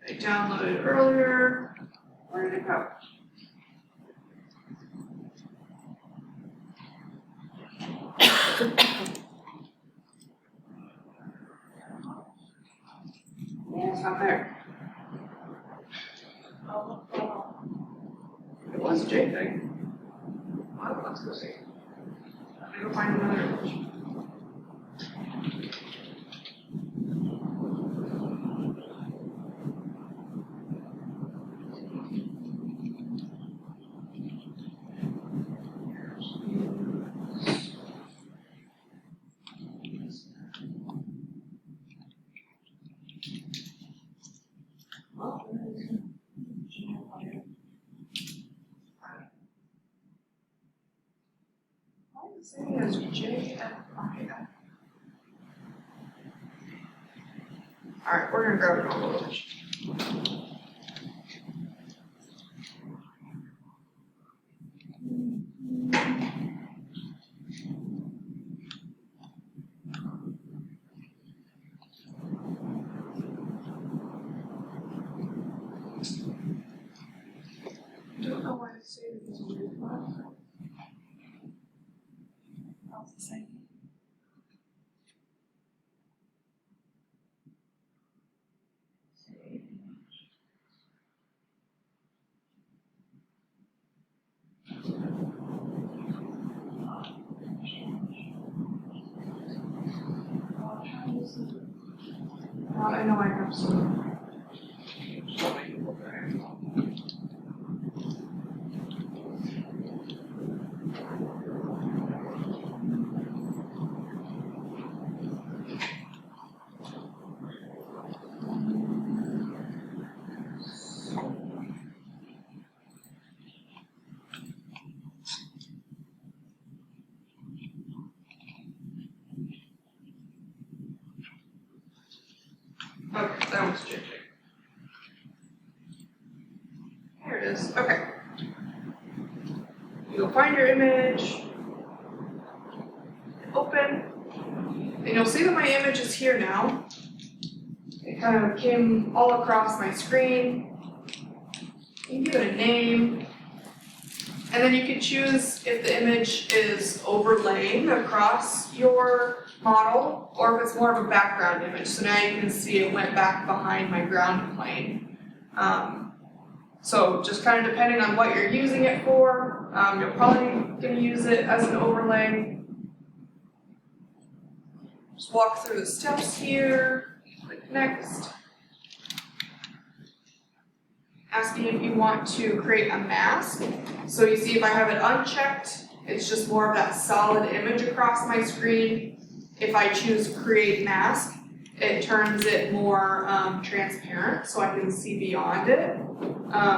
I downloaded earlier. Where did it go? Yeah, it's not there. It was a JPEG. Well, let's go see. I'm going to go find another image. Same as JFIF. Alright, we're gonna grab a normal image. I don't know why it's saving this weird file. That's the same. I know I have some. Okay, that one's changing. There it is. Okay. You'll find your image, open, and you'll see that my image is here now. It kind of came all across my screen. You can give it a name, and then you can choose if the image is overlaying across your model or if it's more of a background image. So now you can see it went back behind my ground plane. So just kind of depending on what you're using it for, you're probably going to use it as an overlay. Just walk through the steps here, click next. Asking if you want to create a mask. So you see if I have it unchecked, it's just more of that solid image across my screen. If I choose create mask, it turns it more transparent so I can see beyond it.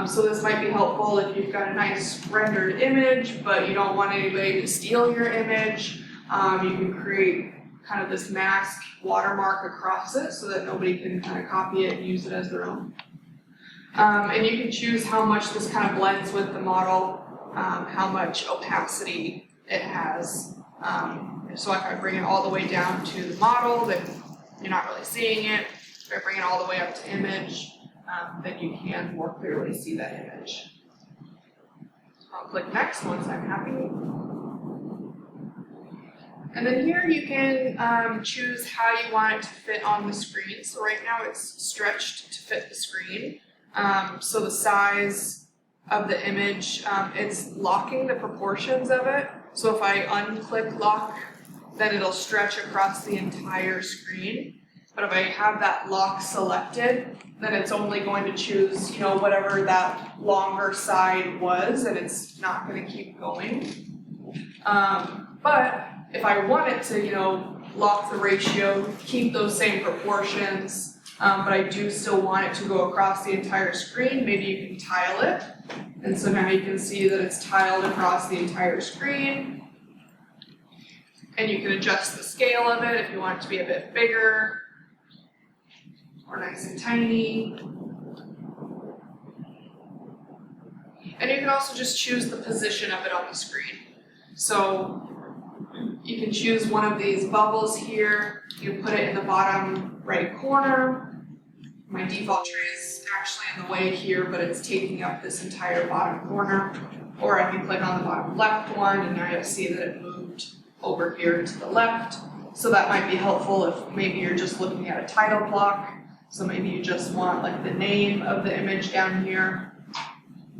So this might be helpful if you've got a nice rendered image, but you don't want anybody to steal your image. You can create kind of this mask watermark across it so that nobody can kind of copy it and use it as their own. And you can choose how much this kind of blends with the model, how much opacity it has. So if I bring it all the way down to the model, then you're not really seeing it. If I bring it all the way up to image, then you can more clearly see that image. I'll click next once I'm happy. And then here you can choose how you want it to fit on the screen. So right now it's stretched to fit the screen. So the size of the image, it's locking the proportions of it. So if I unclick lock, then it'll stretch across the entire screen. But if I have that lock selected, then it's only going to choose, whatever that longer side was, and it's not going to keep going. But if I want it to, lock the ratio, keep those same proportions, but I do still want it to go across the entire screen, maybe you can tile it. And so now you can see that it's tiled across the entire screen. And you can adjust the scale of it if you want it to be a bit bigger or nice and tiny. And you can also just choose the position of it on the screen. So you can choose one of these bubbles here. You can put it in the bottom right corner. My default tree is actually in the way here, but it's taking up this entire bottom corner. Or I can click on the bottom left one, and now you'll see that it moved over here to the left. So that might be helpful if maybe you're just looking at a title block. So maybe you just want like the name of the image down here.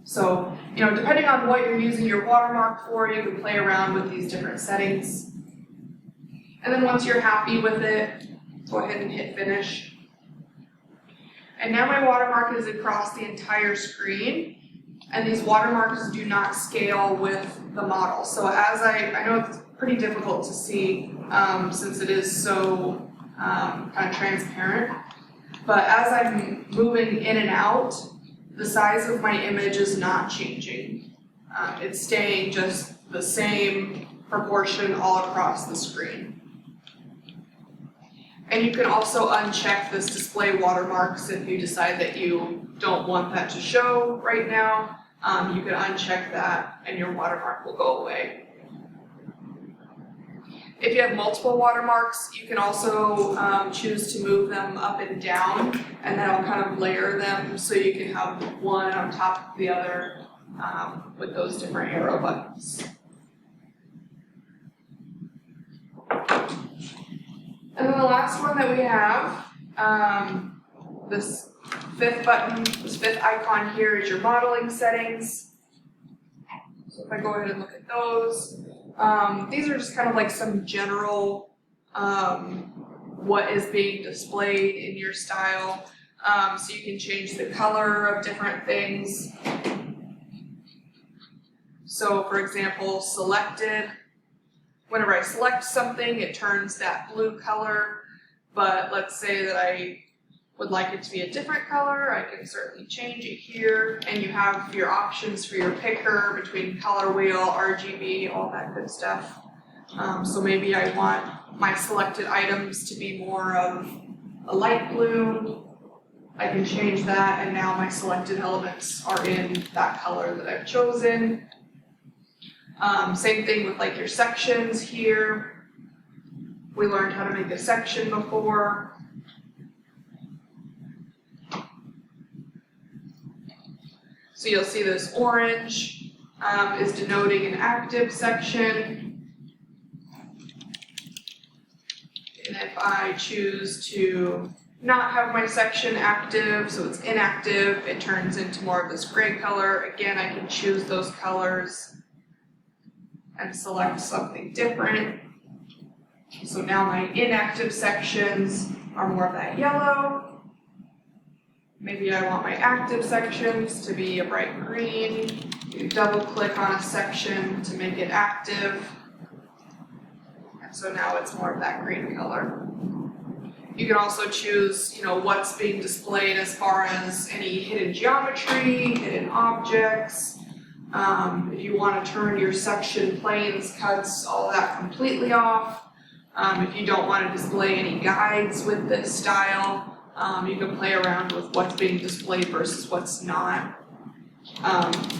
So, depending on what you're using your watermark for, you can play around with these different settings. And then once you're happy with it, go ahead and hit finish. And now my watermark is across the entire screen. And these watermarks do not scale with the model. So as I know it's pretty difficult to see since it is so kind of transparent. But as I'm moving in and out, the size of my image is not changing. It's staying just the same proportion all across the screen. And you can also uncheck this display watermarks if you decide that you don't want that to show right now. You can uncheck that and your watermark will go away. If you have multiple watermarks, you can also choose to move them up and down, and that'll kind of layer them so you can have one on top of the other with those different arrow buttons. And then the last one that we have, this fifth button, this fifth icon here is your modeling settings. So if I go ahead and look at those, these are just kind of like some general what is being displayed in your style. So you can change the color of different things. So for example, selected, whenever I select something, it turns that blue color, but let's say that I would like it to be a different color, I can certainly change it here, and you have your options for your picker between color wheel, RGB, all that good stuff. So maybe I want my selected items to be more of a light blue. I can change that, and now my selected elements are in that color that I've chosen. Same thing with like your sections here. We learned how to make a section before. So you'll see this orange is denoting an active section. And if I choose to not have my section active, so it's inactive, it turns into more of this gray color. Again, I can choose those colors and select something different. So now my inactive sections are more of that yellow. Maybe I want my active sections to be a bright green. You double click on a section to make it active. And so now it's more of that green color. You can also choose, what's being displayed as far as any hidden geometry, hidden objects. If you want to turn your section planes, cuts, all that completely off. If you don't want to display any guides with this style, you can play around with what's being displayed versus what's not.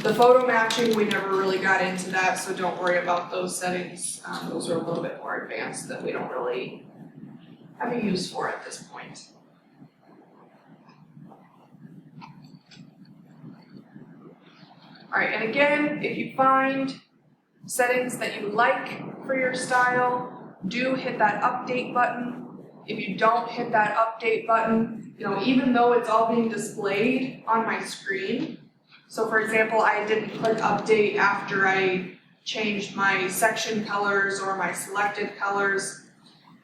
The photo matching, we never really got into that, so don't worry about those settings. Those are a little bit more advanced that we don't really have a use for at this point. All right, and again, if you find settings that you like for your style, do hit that update button. If you don't hit that update button, even though it's all being displayed on my screen, so for example, I didn't click update after I changed my section colors or my selected colors,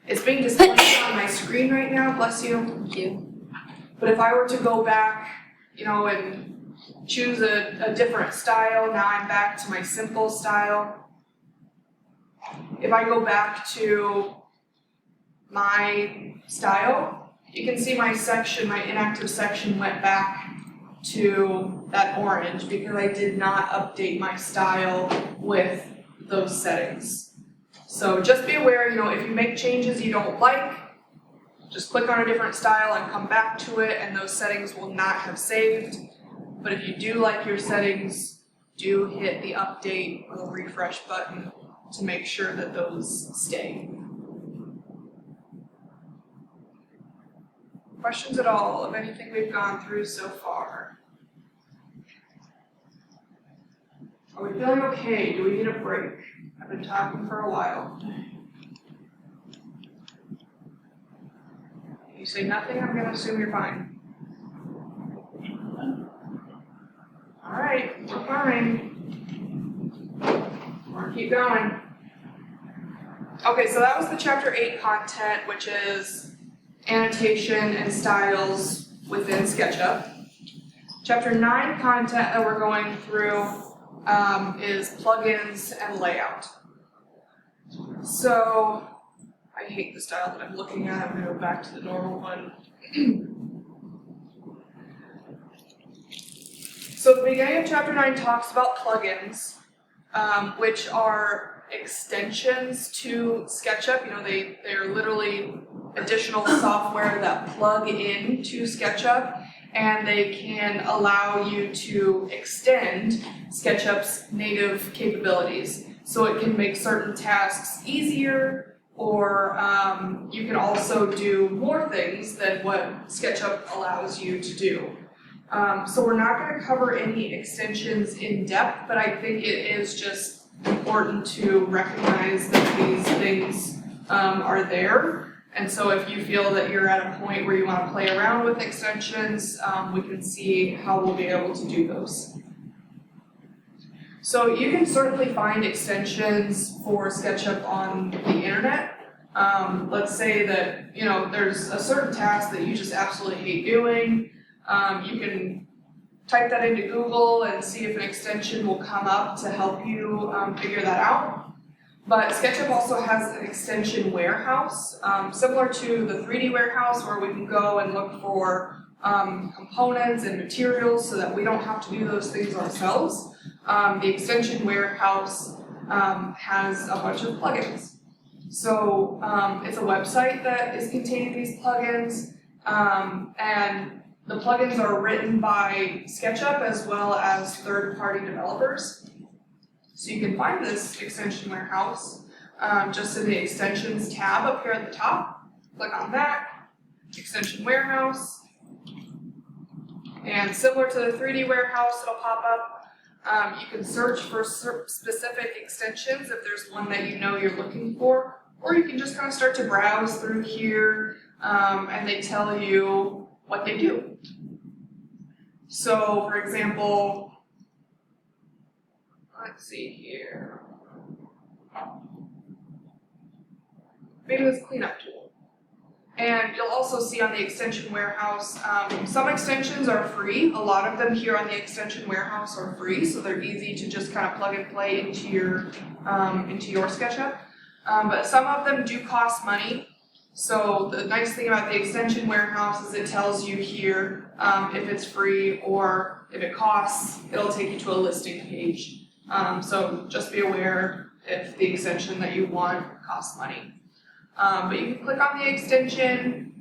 it's being displayed on my screen right now, bless you. Thank you. But if I were to go back, and choose a different style, now I'm back to my simple style. If I go back to my style, you can see my section, my inactive section went back to that orange because I did not update my style with those settings. So just be aware, if you make changes you don't like, just click on a different style and come back to it, and those settings will not have saved. But if you do like your settings, do hit the update or the refresh button to make sure that those stay. Questions at all of anything we've gone through so far? Are we feeling okay? Do we need a break? I've been talking for a while. If you say nothing, I'm going to assume you're fine. All right, we're fine. We're going to keep going. Okay, so that was the Chapter 8 content, which is annotation and styles within SketchUp. Chapter 9 content that we're going through is plugins and layout. So, I hate the style that I'm looking at. I'm going to go back to the normal one. So the beginning of Chapter 9 talks about plugins, which are extensions to SketchUp. They're literally additional software that plug into SketchUp, and they can allow you to extend SketchUp's native capabilities. So it can make certain tasks easier, or you can also do more things than what SketchUp allows you to do. So we're not going to cover any extensions in depth, but I think it is just important to recognize that these things are there. And so if you feel that you're at a point where you want to play around with extensions, we can see how we'll be able to do those. So you can certainly find extensions for SketchUp on the internet. Let's say that, there's a certain task that you just absolutely hate doing. You can type that into Google and see if an extension will come up to help you figure that out. But SketchUp also has an extension warehouse, similar to the 3D warehouse where we can go and look for components and materials so that we don't have to do those things ourselves. The extension warehouse has a bunch of plugins. So it's a website that is containing these plugins, and the plugins are written by SketchUp as well as third-party developers. So you can find this extension warehouse just in the extensions tab up here at the top. Click on that, extension warehouse. And similar to the 3D warehouse, it'll pop up. You can search for specific extensions if there's one that you know you're looking for, or you can just kind of start to browse through here and they tell you what they do. So, for example, let's see here. Maybe this cleanup tool. And you'll also see on the extension warehouse, some extensions are free. A lot of them here on the extension warehouse are free, so they're easy to just kind of plug and play into your SketchUp. But some of them do cost money. So the nice thing about the extension warehouse is it tells you here if it's free, or if it costs, it'll take you to a listing page. So just be aware if the extension that you want costs money. But you can click on the extension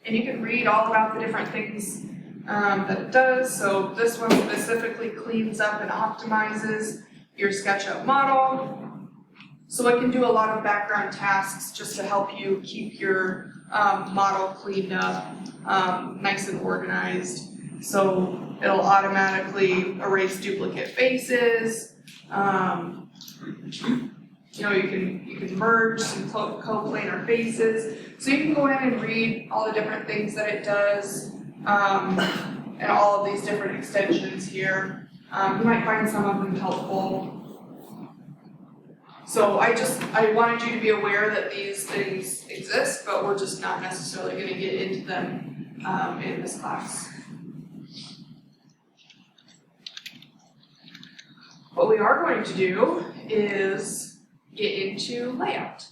and you can read all about the different things that it does. So this one specifically cleans up and optimizes your SketchUp model. So it can do a lot of background tasks just to help you keep your model cleaned up, nice and organized. So it'll automatically erase duplicate faces. You can merge some coplanar faces. So you can go in and read all the different things that it does, and all of these different extensions here. You might find some of them helpful. So I wanted you to be aware that these things exist, but we're just not necessarily going to get into them in this class. What we are going to do is get into layout.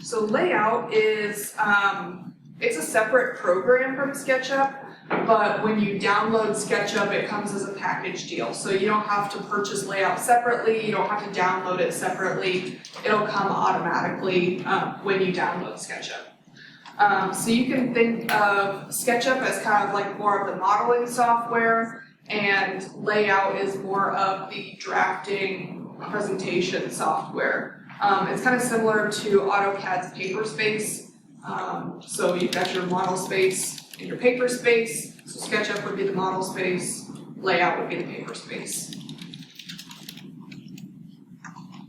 So layout is, it's a separate program from SketchUp, but when you download SketchUp, it comes as a package deal. So you don't have to purchase layout separately, you don't have to download it separately. It'll come automatically when you download SketchUp. So you can think of SketchUp as kind of like more of the modeling software, and layout is more of the drafting presentation software. It's kind of similar to AutoCAD's paper space. So you've got your model space and your paper space. So SketchUp would be the model space, layout would be the paper space.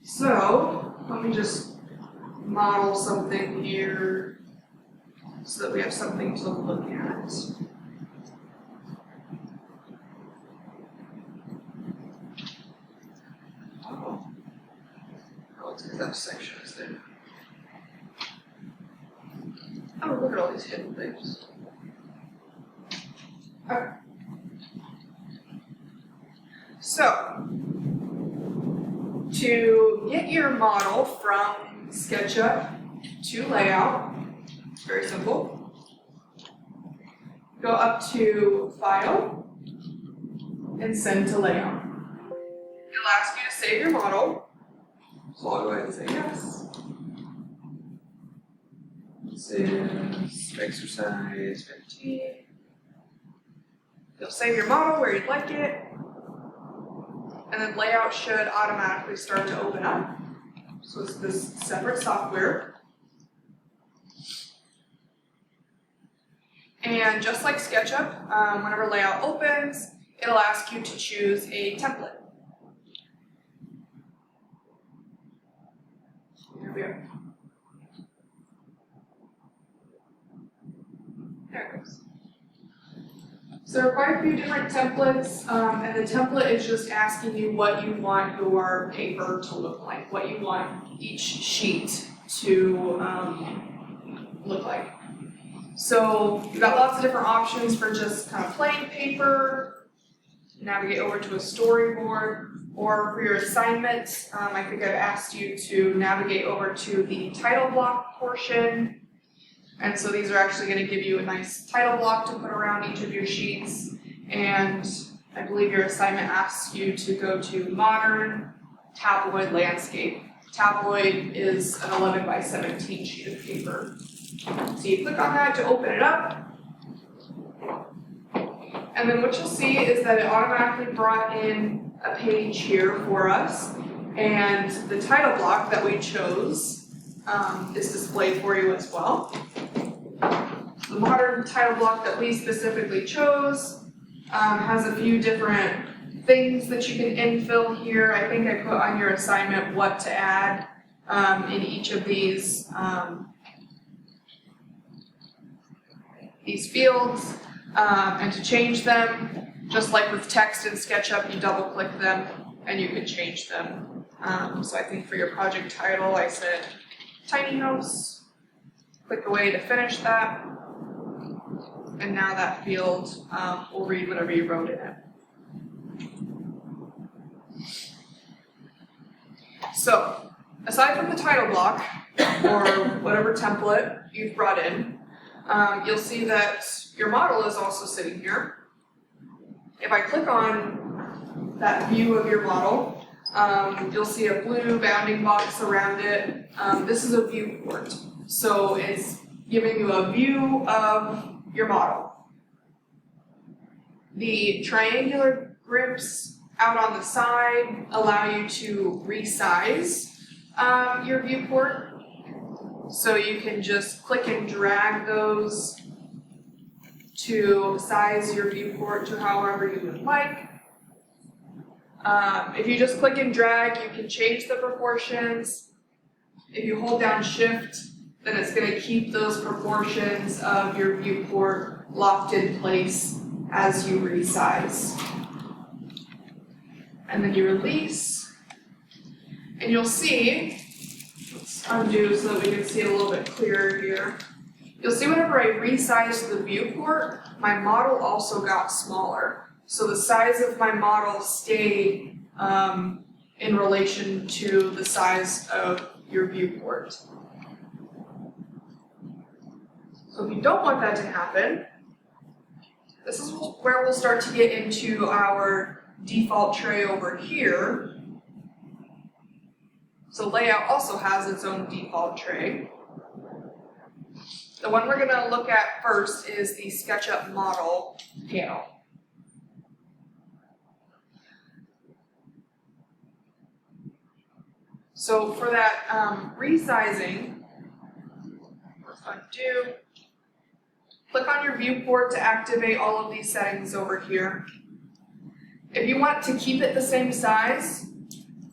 So let me just model something here so that we have something to look at. It's because that section is there. Oh, look at all these hidden things. Okay. So, to get your model from SketchUp to layout, it's very simple. Go up to File and Send to Layout. It'll ask you to save your model. So I'll go ahead and say yes. Save exercise 15. You'll save your model where you'd like it. And then layout should automatically start to open up. So it's this separate software. And just like SketchUp, whenever layout opens, it'll ask you to choose a template. Here we are. There it goes. So there are quite a few different templates, and the template is just asking you what you want your paper to look like, what you want each sheet to look like. So you've got lots of different options for just kind of plain paper, navigate over to a storyboard, or for your assignment, I think I've asked you to navigate over to the title block portion. And so these are actually going to give you a nice title block to put around each of your sheets. And I believe your assignment asks you to go to modern tabloid landscape. Tabloid is an 11 by 17 sheet of paper. So you click on that to open it up. And then what you'll see is that it automatically brought in a page here for us. And the title block that we chose is displayed for you as well. The modern title block that we specifically chose has a few different things that you can infill here. I think I put on your assignment what to add in each of these fields and to change them. Just like with text in SketchUp, you double click them and you can change them. So I think for your project title, I said tiny house, click away to finish that. And now that field will read whatever you wrote in it. So, aside from the title block, or whatever template you've brought in, you'll see that your model is also sitting here. If I click on that view of your model, you'll see a blue bounding box around it. This is a viewport, so it's giving you a view of your model. The triangular grips out on the side allow you to resize your viewport. So you can just click and drag those to size your viewport to however you would like. If you just click and drag, you can change the proportions. If you hold down Shift, then it's going to keep those proportions of your viewport locked in place as you resize. And then you release, and you'll see, let's undo so that we can see it a little bit clearer here. You'll see whenever I resized the viewport, my model also got smaller. So the size of my model stayed in relation to the size of your viewport. So if you don't want that to happen, this is where we'll start to get into our default tray over here. So layout also has its own default tray. The one we're going to look at first is the SketchUp model panel. So for that resizing, let's undo. Click on your viewport to activate all of these settings over here. If you want to keep it the same size,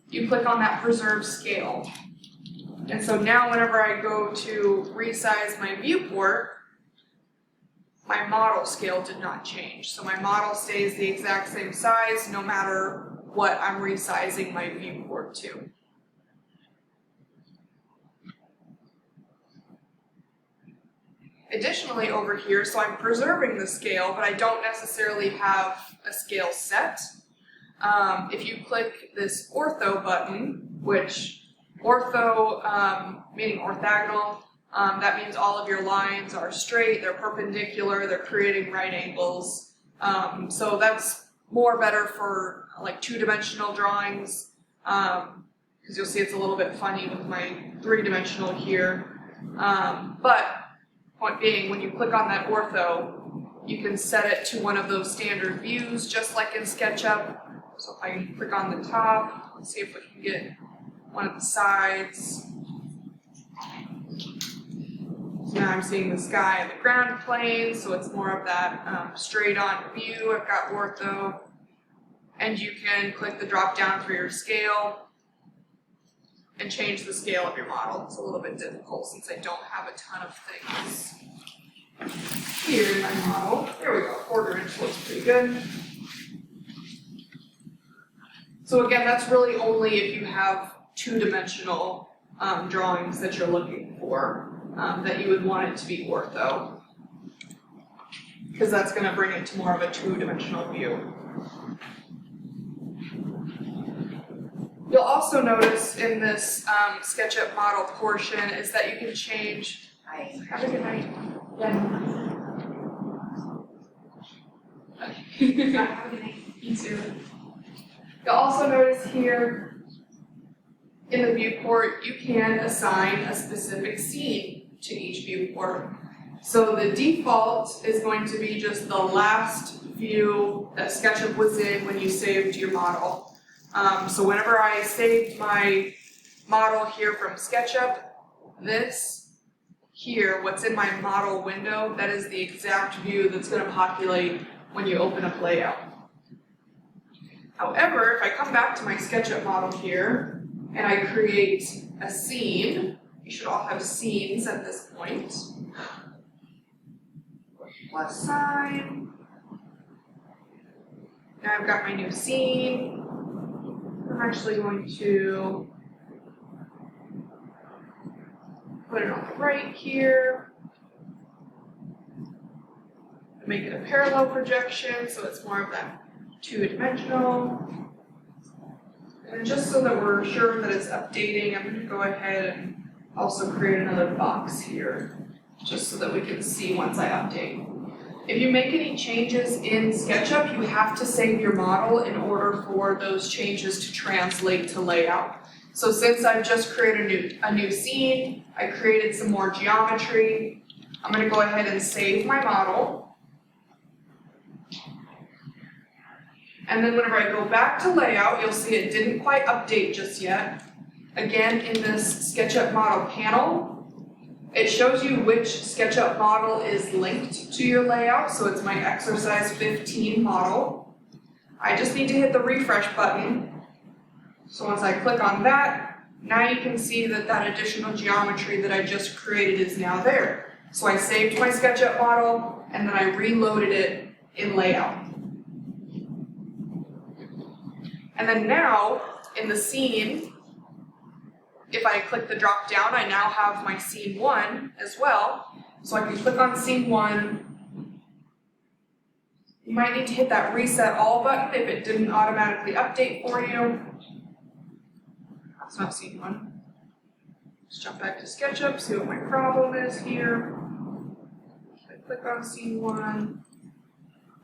you click on that preserve scale. And so now whenever I go to resize my viewport, my model scale did not change. So my model stays the exact same size no matter what I'm resizing my viewport to. Additionally over here, so I'm preserving the scale, but I don't necessarily have a scale set. If you click this ortho button, which ortho meaning orthogonal, that means all of your lines are straight, they're perpendicular, they're creating right angles. So that's more better for like two-dimensional drawings, because you'll see it's a little bit funny with my three-dimensional here. But point being, when you click on that ortho, you can set it to one of those standard views, just like in SketchUp. So if I click on the top, let's see if we can get one of the sides. So now I'm seeing the sky and the ground plane, so it's more of that straight on view. I've got ortho. And you can click the drop down for your scale and change the scale of your model. It's a little bit difficult since I don't have a ton of things here in my model. There we go, 1/4 inch looks pretty good. So again, that's really only if you have two-dimensional drawings that you're looking for, that you would want it to be ortho. Because that's going to bring it to more of a two-dimensional view. You'll also notice in this SketchUp model portion is that you can change. Hi, have a good night. Yeah. Have a good night. You too. You'll also notice here in the viewport you can assign a specific scene to each viewport. So the default is going to be just the last view that SketchUp was in when you saved your model. So whenever I saved my model here from SketchUp, this here, what's in my model window, that is the exact view that's going to populate when you open up Layout. However, if I come back to my SketchUp model here and I create a scene, you should all have scenes at this point. Plus sign. Now I've got my new scene. I'm actually going to put it on the right here. Make it a parallel projection so it's more of that two-dimensional. And just so that we're sure that it's updating, I'm going to go ahead and also create another box here, just so that we can see once I update. If you make any changes in SketchUp, you have to save your model in order for those changes to translate to Layout. So since I've just created a new scene, I created some more geometry, I'm going to go ahead and save my model. And then whenever I go back to Layout, you'll see it didn't quite update just yet. Again, in this SketchUp model panel, it shows you which SketchUp model is linked to your layout, so it's my exercise 15 model. I just need to hit the refresh button. So once I click on that, now you can see that that additional geometry that I just created is now there. So I saved my SketchUp model, and then I reloaded it in Layout. And then now, in the scene, if I click the drop down, I now have my scene 1 as well. So I can click on scene 1. You might need to hit that reset all button if it didn't automatically update for you. That's not scene 1. Let's jump back to SketchUp, see what my problem is here. I click on scene 1.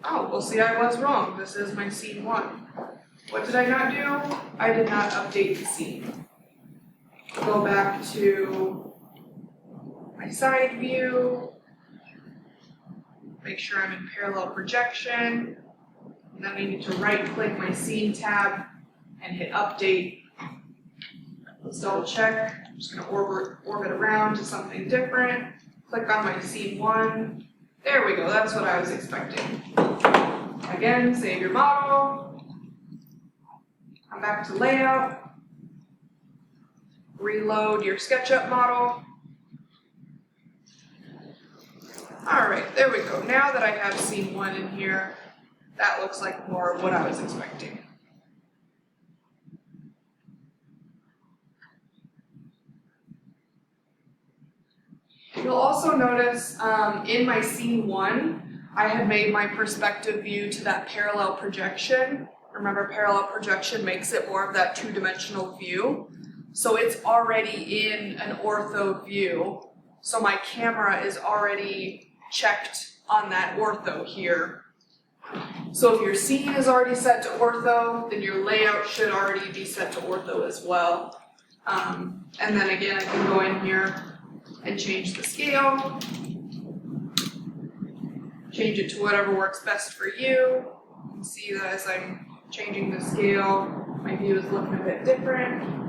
Oh, well see, I was wrong. This is my scene 1. What did I not do? I did not update the scene. Go back to my side view, make sure I'm in parallel projection, and then I need to right click my scene tab and hit update. Let's double check. I'm just going to orbit around to something different, click on my scene 1. There we go, that's what I was expecting. Again, save your model, come back to Layout, reload your SketchUp model. Alright, there we go. Now that I have scene 1 in here, that looks like more of what I was expecting. You'll also notice in my scene 1, I have made my perspective view to that parallel projection. Remember, parallel projection makes it more of that two-dimensional view. So it's already in an ortho view. So my camera is already checked on that ortho here. So if your scene is already set to ortho, then your layout should already be set to ortho as well. And then again, I can go in here and change the scale. Change it to whatever works best for you. You can see that as I'm changing the scale, my view is looking a bit different.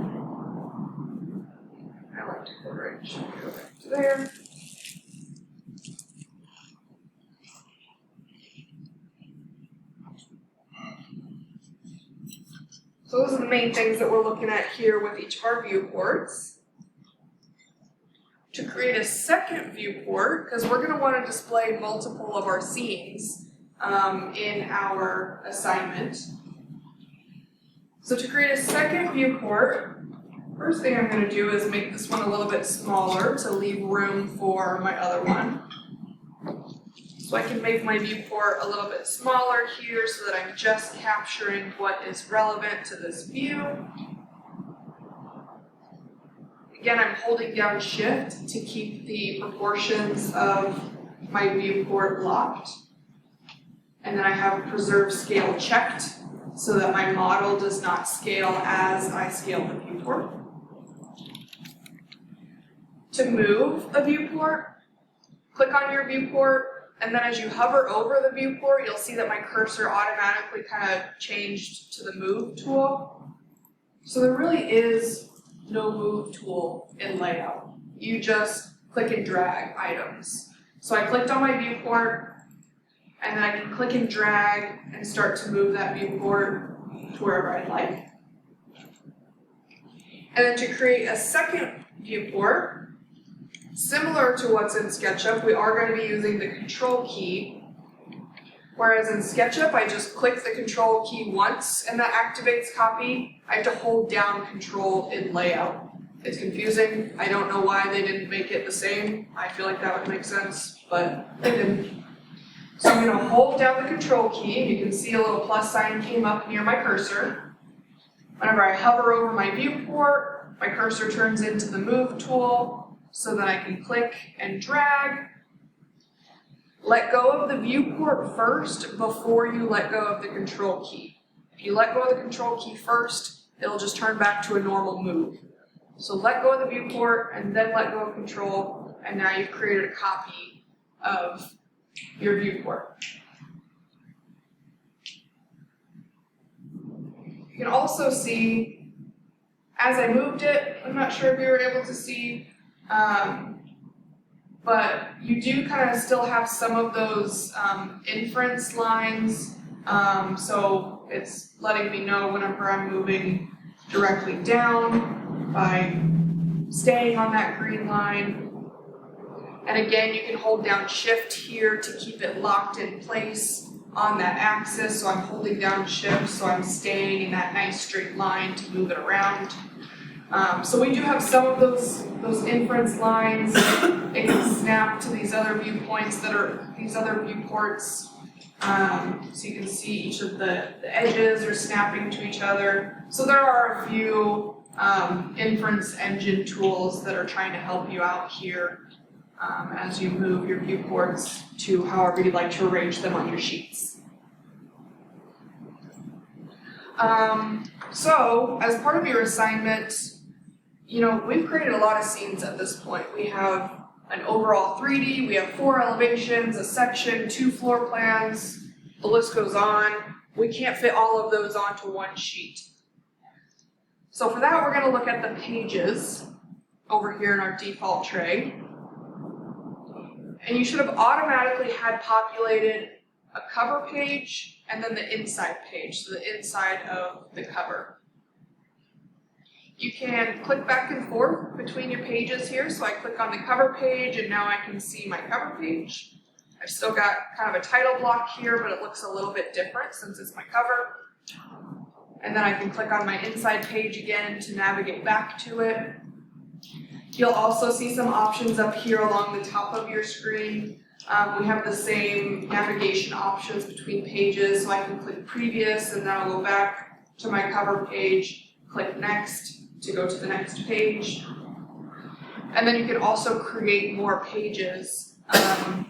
I like to go back to there. So those are the main things that we're looking at here with each of our viewports. To create a second viewport, because we're going to want to display multiple of our scenes in our assignment. So to create a second viewport, First thing I'm gonna do is make this one a little bit smaller to leave room for my other one. So I can make my viewport a little bit smaller here so that I'm just capturing what is relevant to this view. Again, I'm holding down Shift to keep the proportions of my viewport locked. And then I have Preserve Scale checked so that my model does not scale as I scale the viewport. To move a viewport, click on your viewport, and then as you hover over the viewport, you'll see that my cursor automatically kind of changed to the Move tool. So there really is no Move tool in Layout. You just click and drag items. So I clicked on my viewport, and then I can click and drag and start to move that viewport to wherever I'd like. And then to create a second viewport, similar to what's in SketchUp, we are going to be using the Control key. Whereas in SketchUp, I just click the Control key once and that activates copy. I have to hold down Control in Layout. It's confusing. I don't know why they didn't make it the same. I feel like that would make sense, but they didn't. So I'm going to hold down the Control key, and you can see a little plus sign came up near my cursor. Whenever I hover over my viewport, my cursor turns into the Move tool, so that I can click and drag. Let go of the viewport first before you let go of the Control key. If you let go of the Control key first, it'll just turn back to a normal move. So let go of the viewport and then let go of Control, and now you've created a copy of your viewport. You can also see, as I moved it, I'm not sure if you were able to see, but you do kind of still have some of those inference lines, so it's letting me know whenever I'm moving directly down by staying on that green line. And again, you can hold down Shift here to keep it locked in place on that axis, so I'm holding down Shift so I'm staying in that nice straight line to move it around. So we do have some of those inference lines. It can snap to these other viewpoints that are these other viewports. So you can see each of the edges are snapping to each other. So there are a few inference engine tools that are trying to help you out here as you move your viewports to however you'd like to arrange them on your sheets. So as part of your assignment, we've created a lot of scenes at this point. We have an overall 3D, we have 4 elevations, a section, 2 floor plans, the list goes on. We can't fit all of those onto one sheet. So for that, we're going to look at the pages over here in our default tray. And you should have automatically had populated a cover page and then the inside page, so the inside of the cover. You can click back and forth between your pages here. So I click on the cover page and now I can see my cover page. I've still got kind of a title block here, but it looks a little bit different since it's my cover. And then I can click on my inside page again to navigate back to it. You'll also see some options up here along the top of your screen. We have the same navigation options between pages, so I can click previous and then I'll go back to my cover page, click next to go to the next page. And then you can also create more pages,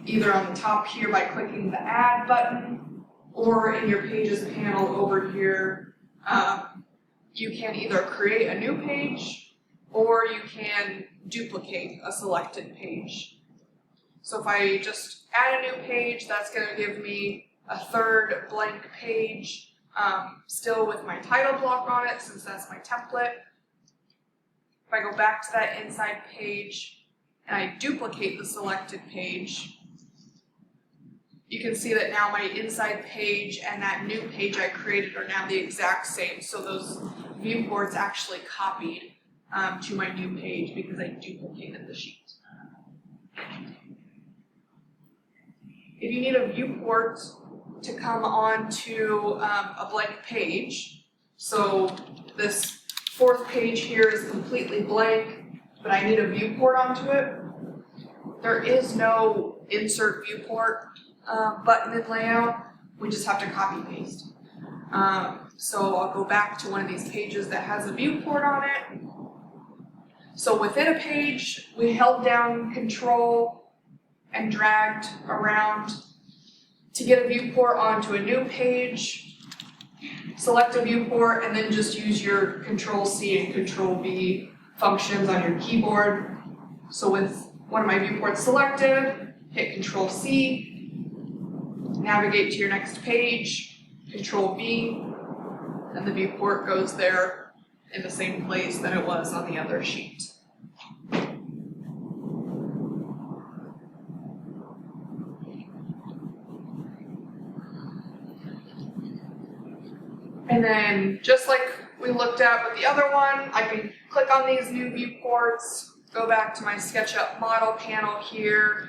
either on the top here by clicking the Add button, or in your Pages panel over here, you can either create a new page, or you can duplicate a selected page. So if I just add a new page, that's going to give me a third blank page, still with my title block on it, since that's my template. If I go back to that inside page and I duplicate the selected page, you can see that now my inside page and that new page I created are now the exact same. So those viewports actually copied to my new page because I duplicated the sheet. If you need a viewport to come onto a blank page, so this fourth page here is completely blank, but I need a viewport onto it. There is no insert viewport button in layout. We just have to copy paste. So I'll go back to one of these pages that has a viewport on it. So within a page, we held down Control and dragged around to get a viewport onto a new page. Select a viewport and then just use your Control-C and Control-V functions on your keyboard. So with one of my viewports selected, hit Control-C, navigate to your next page, Control-V, and the viewport goes there in the same place that it was on the other sheet. And then, just like we looked at with the other one, I can click on these new viewports, go back to my SketchUp model panel here,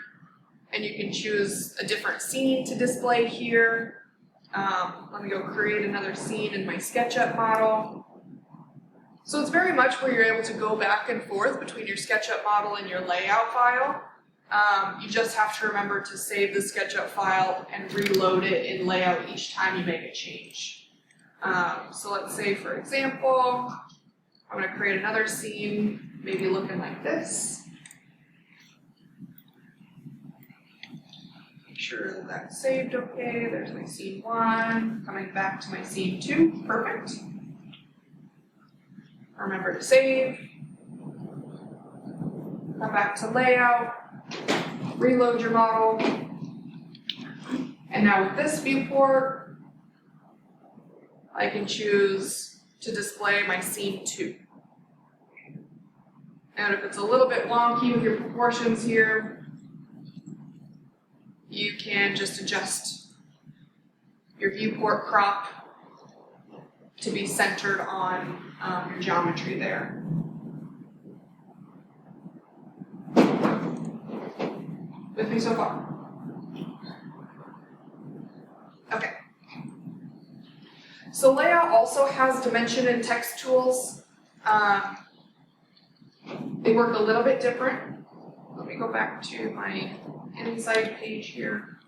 and you can choose a different scene to display here. Let me go create another scene in my SketchUp model. So it's very much where you're able to go back and forth between your SketchUp model and your layout file. You just have to remember to save the SketchUp file and reload it in layout each time you make a change. So let's say, for example, I'm going to create another scene, maybe looking like this. Make sure that that's saved okay. There's my scene 1, coming back to my scene 2, perfect. Remember to save. Come back to layout, reload your model. And now with this viewport, I can choose to display my scene 2. And if it's a little bit wonky with your proportions here, you can just adjust your viewport crop to be centered on your geometry there. With me so far? Okay. So layout also has dimension and text tools. They work a little bit different. Let me go back to my inside page here.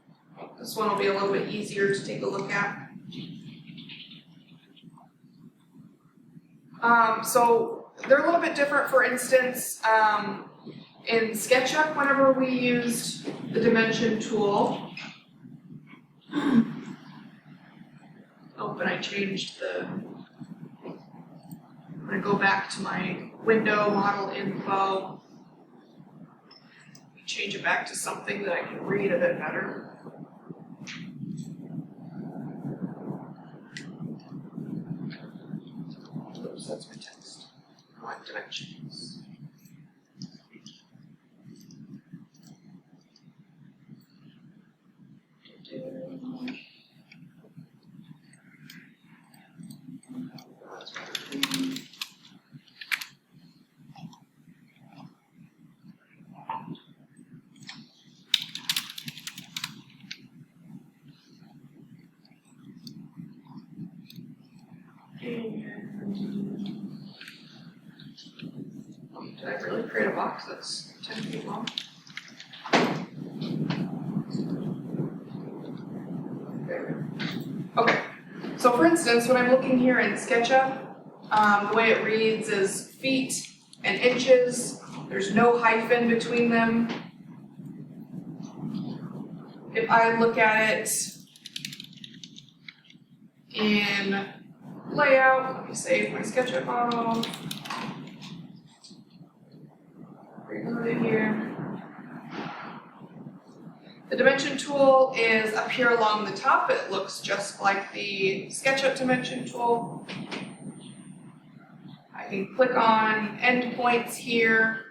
This one will be a little bit easier to take a look at. So they're a little bit different. For instance, in SketchUp, whenever we used the dimension tool, and I changed I'm going to go back to my window model info, change it back to something that I can read a bit better. Oops, that's my text. I want dimensions. Did I really create a box that's 10 feet long? Okay, so for instance, when I'm looking here in SketchUp, the way it reads is feet and inches. There's no hyphen between them. If I look at it in layout, let me save my SketchUp model. Reload it here. The dimension tool is up here along the top. It looks just like the SketchUp dimension tool. I can click on endpoints here.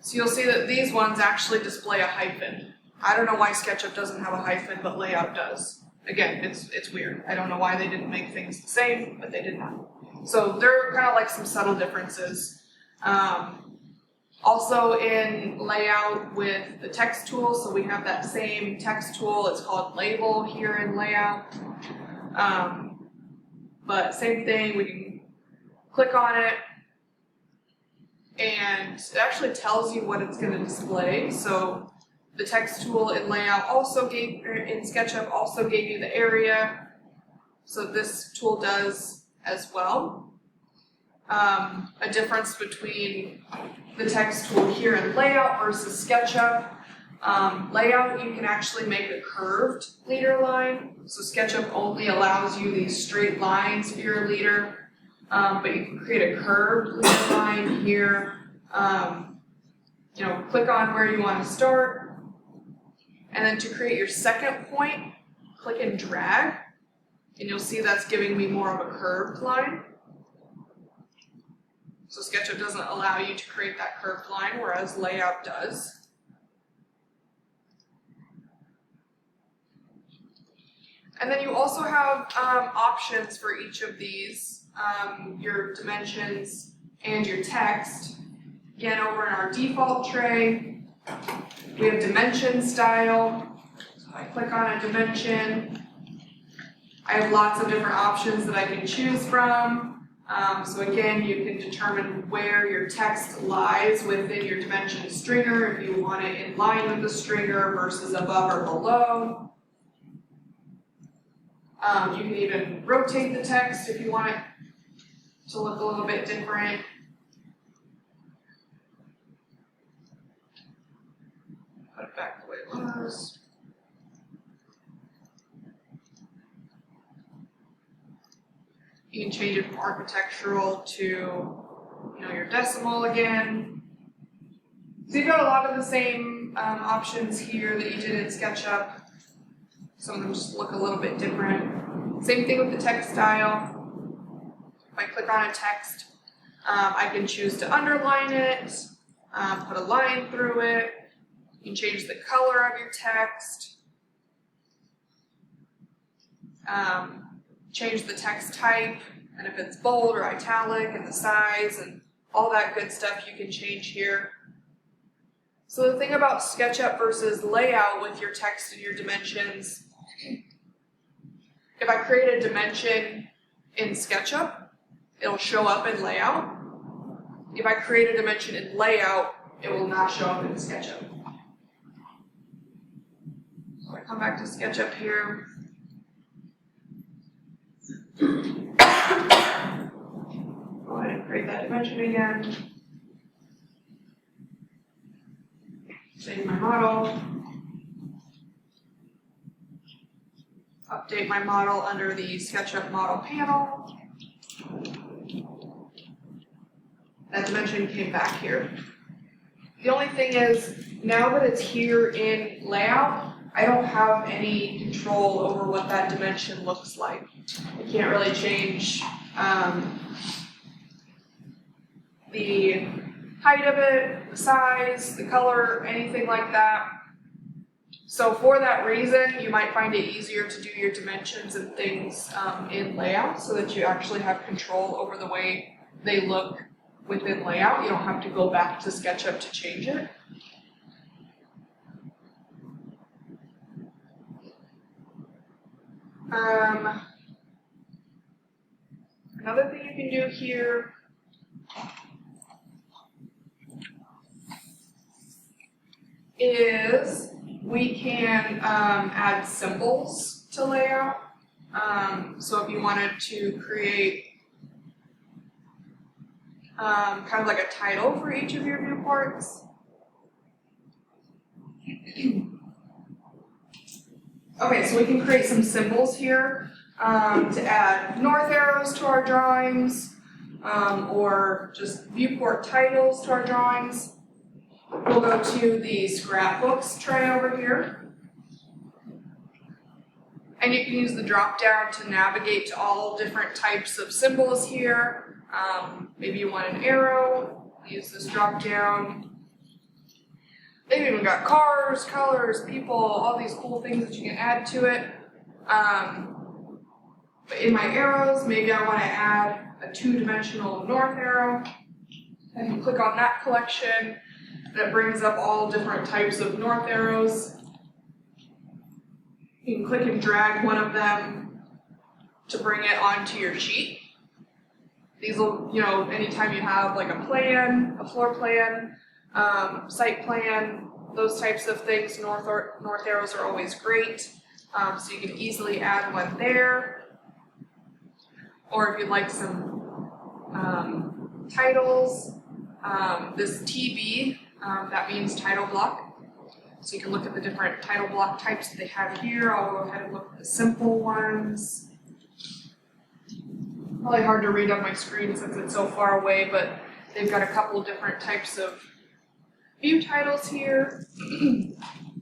So you'll see that these ones actually display a hyphen. I don't know why SketchUp doesn't have a hyphen, but Layout does. Again, it's weird. I don't know why they didn't make things the same, but they did not. So there are kind of like some subtle differences. Also in Layout with the text tool, so we have that same text tool. It's called Label here in Layout. But same thing, we can click on it and it actually tells you what it's going to display. So the text tool in Layout also gave, or in SketchUp also gave you the area. So this tool does as well. A difference between the text tool here in Layout versus SketchUp. Layout, you can actually make a curved leader line. So SketchUp only allows you these straight lines for your leader, but you can create a curved leader line here. Click on where you want to start, and then to create your second point, click and drag, and you'll see that's giving me more of a curved line. So SketchUp doesn't allow you to create that curved line, whereas Layout does. And then you also have options for each of these, your dimensions and your text. Again, over in our default tray, we have dimension style. So if I click on a dimension, I have lots of different options that I can choose from. So again, you can determine where your text lies within your dimension stringer, if you want it in line with the stringer versus above or below. You can even rotate the text if you want it to look a little bit different. Put it back the way it was. You can change it from architectural to, your decimal again. So you've got a lot of the same options here that you did in SketchUp. Some of them just look a little bit different. Same thing with the text style. If I click on a text, I can choose to underline it, put a line through it. You can change the color of your text, change the text type, and if it's bold or italic, and the size, and all that good stuff you can change here. So the thing about SketchUp versus Layout with your text and your dimensions, if I create a dimension in SketchUp, it'll show up in Layout. If I create a dimension in Layout, it will not show up in SketchUp. So I come back to SketchUp here. Go ahead and create that dimension again. Save my model. Update my model under the SketchUp model panel. That dimension came back here. The only thing is, now that it's here in Layout, I don't have any control over what that dimension looks like. I can't really change the height of it, the size, the color, anything like that. So for that reason, you might find it easier to do your dimensions and things in Layout so that you actually have control over the way they look within Layout. You don't have to go back to SketchUp to change it. Another thing you can do here is we can add symbols to Layout. So if you wanted to create kind of like a title for each of your viewports. Okay, so we can create some symbols here to add north arrows to our drawings or just viewport titles to our drawings. We'll go to the scrapbooks tray over here. And you can use the drop down to navigate to all different types of symbols here. Maybe you want an arrow, use this drop down. They've even got cars, colors, people, all these cool things that you can add to it. But in my arrows, maybe I want to add a two-dimensional north arrow. I can click on that collection. That brings up all different types of north arrows. You can click and drag one of them to bring it onto your sheet. These will, you know, anytime you have like a plan, a floor plan, site plan, those types of things, north arrows are always great. So you can easily add one there. Or if you'd like some titles, this TB, that means title block. So you can look at the different title block types that they have here. I'll go ahead and look at the simple ones. Probably hard to read on my screen since it's so far away, but they've got a couple different types of view titles here.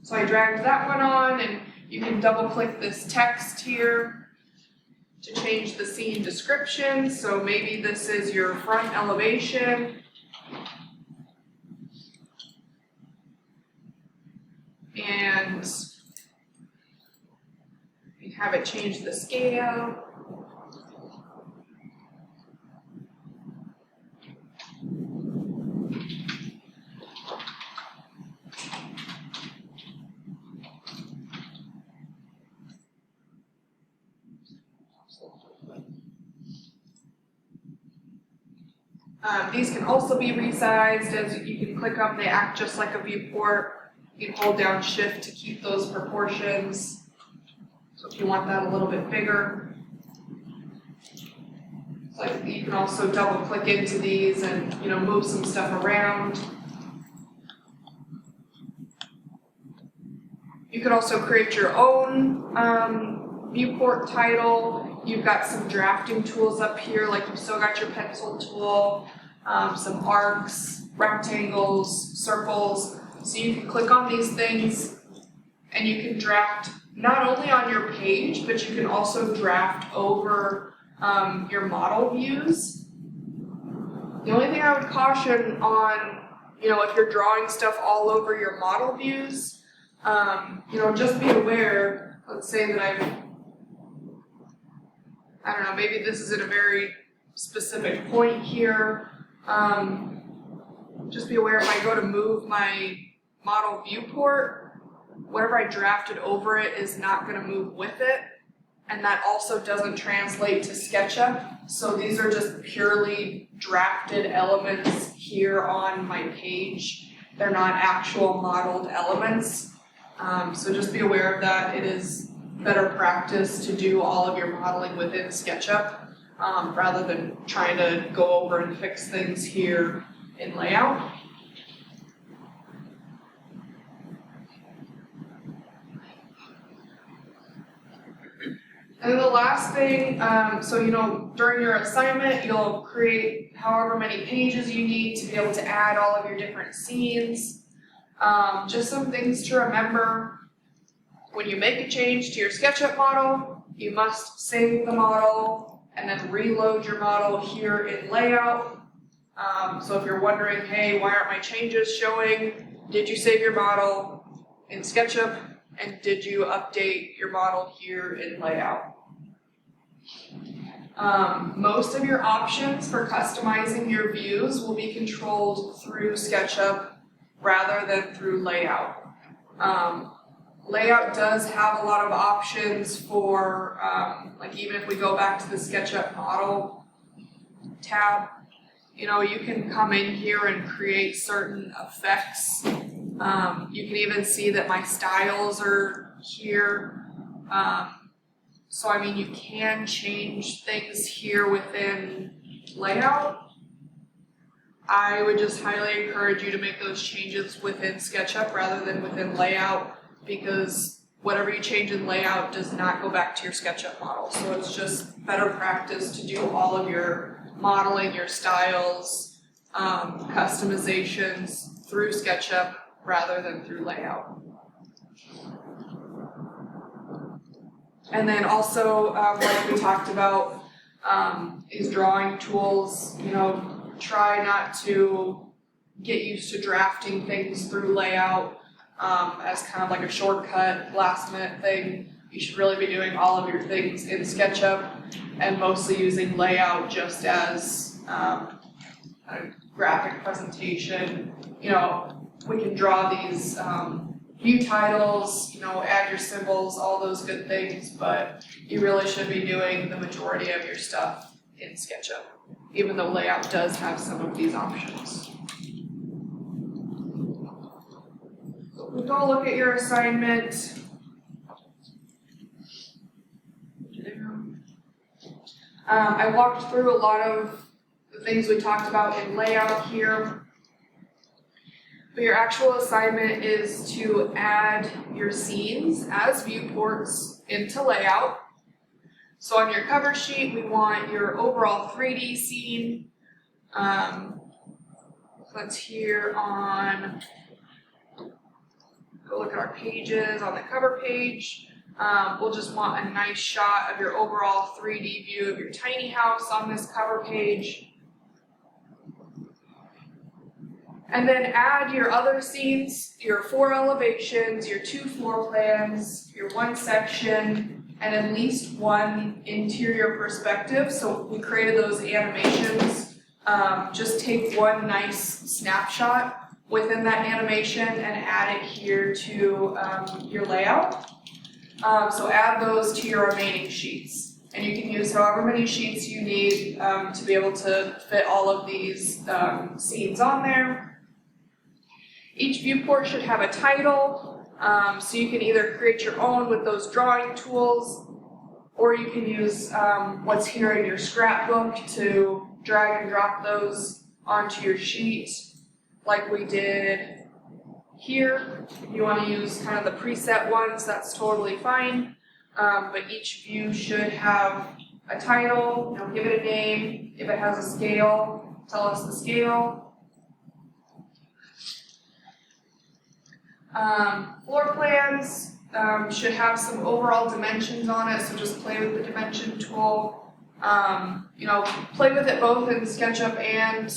So I dragged that one on, and you can double click this text here to change the scene description. So maybe this is your front elevation. And you have it change the scale. These can also be resized, as you can click them, they act just like a viewport. You can hold down Shift to keep those proportions. So if you want that a little bit bigger. So you can also double click into these and, you know, move some stuff around. You could also create your own viewport title. You've got some drafting tools up here, like you've still got your pencil tool, some arcs, rectangles, circles. So you can click on these things and you can draft not only on your page, but you can also draft over your model views. The only thing I would caution on, you know, if you're drawing stuff all over your model views, you know, just be aware, let's say that I don't know, maybe this is at a very specific point here. Just be aware if I go to move my model viewport, whatever I drafted over it is not going to move with it. And that also doesn't translate to SketchUp. So these are just purely drafted elements here on my page. They're not actual modeled elements. So just be aware of that. It is better practice to do all of your modeling within SketchUp rather than trying to go over and fix things here in layout. And then the last thing, so you know, during your assignment, you'll create however many pages you need to be able to add all of your different scenes. Just some things to remember. When you make a change to your SketchUp model, you must save the model and then reload your model here in layout. So if you're wondering, hey, why aren't my changes showing? Did you save your model in SketchUp? And did you update your model here in layout? Most of your options for customizing your views will be controlled through SketchUp rather than through layout. Layout does have a lot of options for, like even if we go back to the SketchUp model tab, you know, you can come in here and create certain effects. You can even see that my styles are here. So I mean, you can change things here within layout. I would just highly encourage you to make those changes within SketchUp rather than within layout, because whatever you change in layout does not go back to your SketchUp model. So it's just better practice to do all of your modeling, your styles, customizations through SketchUp rather than through layout. And then also, like we talked about, these drawing tools, you know, try not to get used to drafting things through layout as kind of like a shortcut, last minute thing. You should really be doing all of your things in SketchUp and mostly using layout just as a graphic presentation. You know, we can draw these view titles, you know, add your symbols, all those good things, but you really should be doing the majority of your stuff in SketchUp, even though layout does have some of these options. So we go look at your assignment. I walked through a lot of the things we talked about in layout here. But your actual assignment is to add your scenes as viewports into layout. So on your cover sheet, we want your overall 3D scene. That's here on, go look at our pages on the cover page. We'll just want a nice shot of your overall 3D view of your tiny house on this cover page. And then add your other scenes, your 4 elevations, your 2 floor plans, your 1 section, and at least 1 interior perspective. So we created those animations. Just take 1 nice snapshot within that animation and add it here to your layout. So add those to your remaining sheets. And you can use however many sheets you need to be able to fit all of these scenes on there. Each viewport should have a title, so you can either create your own with those drawing tools, or you can use what's here in your scrapbook to drag and drop those onto your sheet like we did here. If you want to use kind of the preset ones, that's totally fine, but each view should have a title, you know, give it a name. If it has a scale, tell us the scale. Floor plans should have some overall dimensions on it, so just play with the dimension tool. You know, play with it both in SketchUp and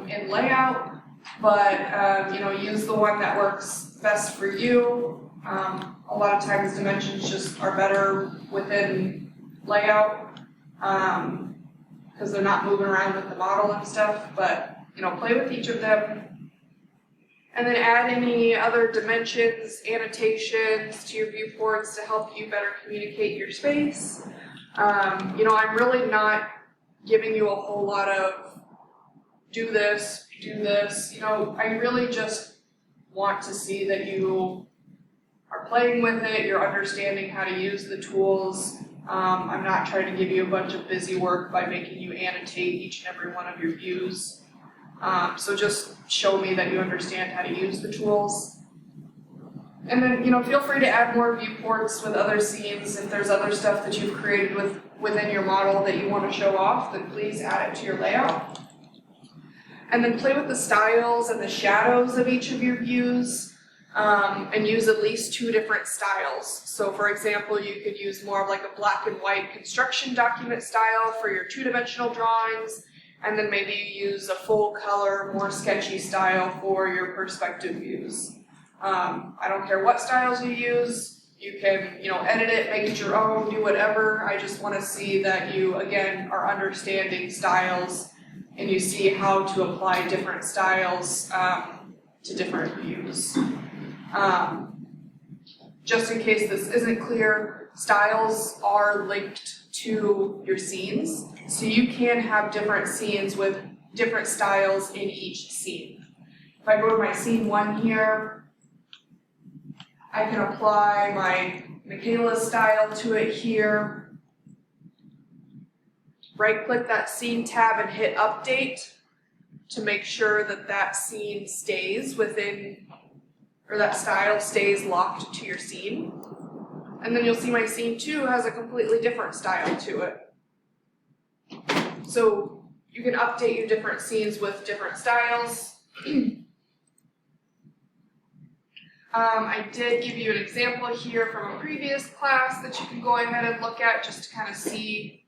in layout, but you know, use the one that works best for you. A lot of times dimensions just are better within layout because they're not moving around with the model and stuff, but you know, play with each of them. And then add any other dimensions, annotations to your viewports to help you better communicate your space. You know, I'm really not giving you a whole lot of do this. You know, I really just want to see that you are playing with it, you're understanding how to use the tools. I'm not trying to give you a bunch of busy work by making you annotate each and every one of your views. So just show me that you understand how to use the tools. And then, you know, feel free to add more viewports with other scenes. If there's other stuff that you've created within your model that you want to show off, then please add it to your layout. And then play with the styles and the shadows of each of your views, and use at least 2 different styles. So for example, you could use more of like a black and white construction document style for your 2-dimensional drawings, and then maybe you use a full color, more sketchy style for your perspective views. I don't care what styles you use. You can, you know, edit it, make it your own, do whatever. I just want to see that you, again, are understanding styles and you see how to apply different styles to different views. Just in case this isn't clear, styles are linked to your scenes. So you can have different scenes with different styles in each scene. If I go to my scene 1 here, I can apply my Michaela style to it here. Right-click that scene tab and hit update to make sure that that scene stays within, or that style stays locked to your scene. And then you'll see my scene 2 has a completely different style to it. So you can update your different scenes with different styles. I did give you an example here from a previous class that you can go ahead and look at just to kind of see.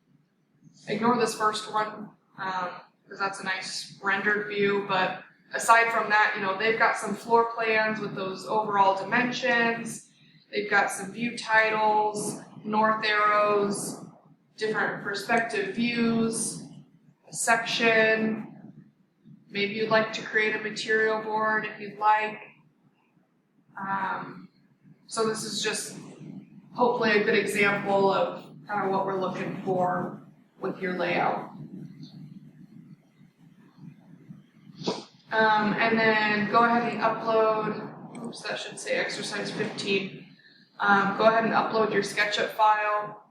Ignore this first one because that's a nice rendered view, but aside from that, you know, they've got some floor plans with those overall dimensions. They've got some view titles, north arrows, different perspective views, a section. Maybe you'd like to create a material board if you'd like. So this is just hopefully a good example of kind of what we're looking for with your layout. And then go ahead and upload, oops, that should say exercise 15. Go ahead and upload your SketchUp file.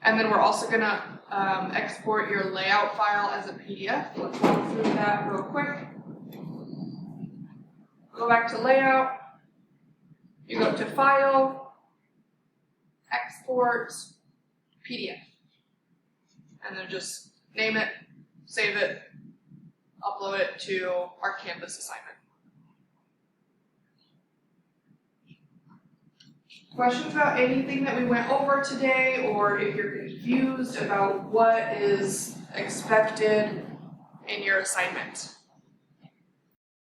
And then we're also gonna export your layout file as a PDF. Let's walk through that real quick. Go back to layout. You go to File, Export, PDF. And then just name it, save it, upload it to our Canvas assignment. Questions about anything that we went over today, or if you're confused about what is expected in your assignment?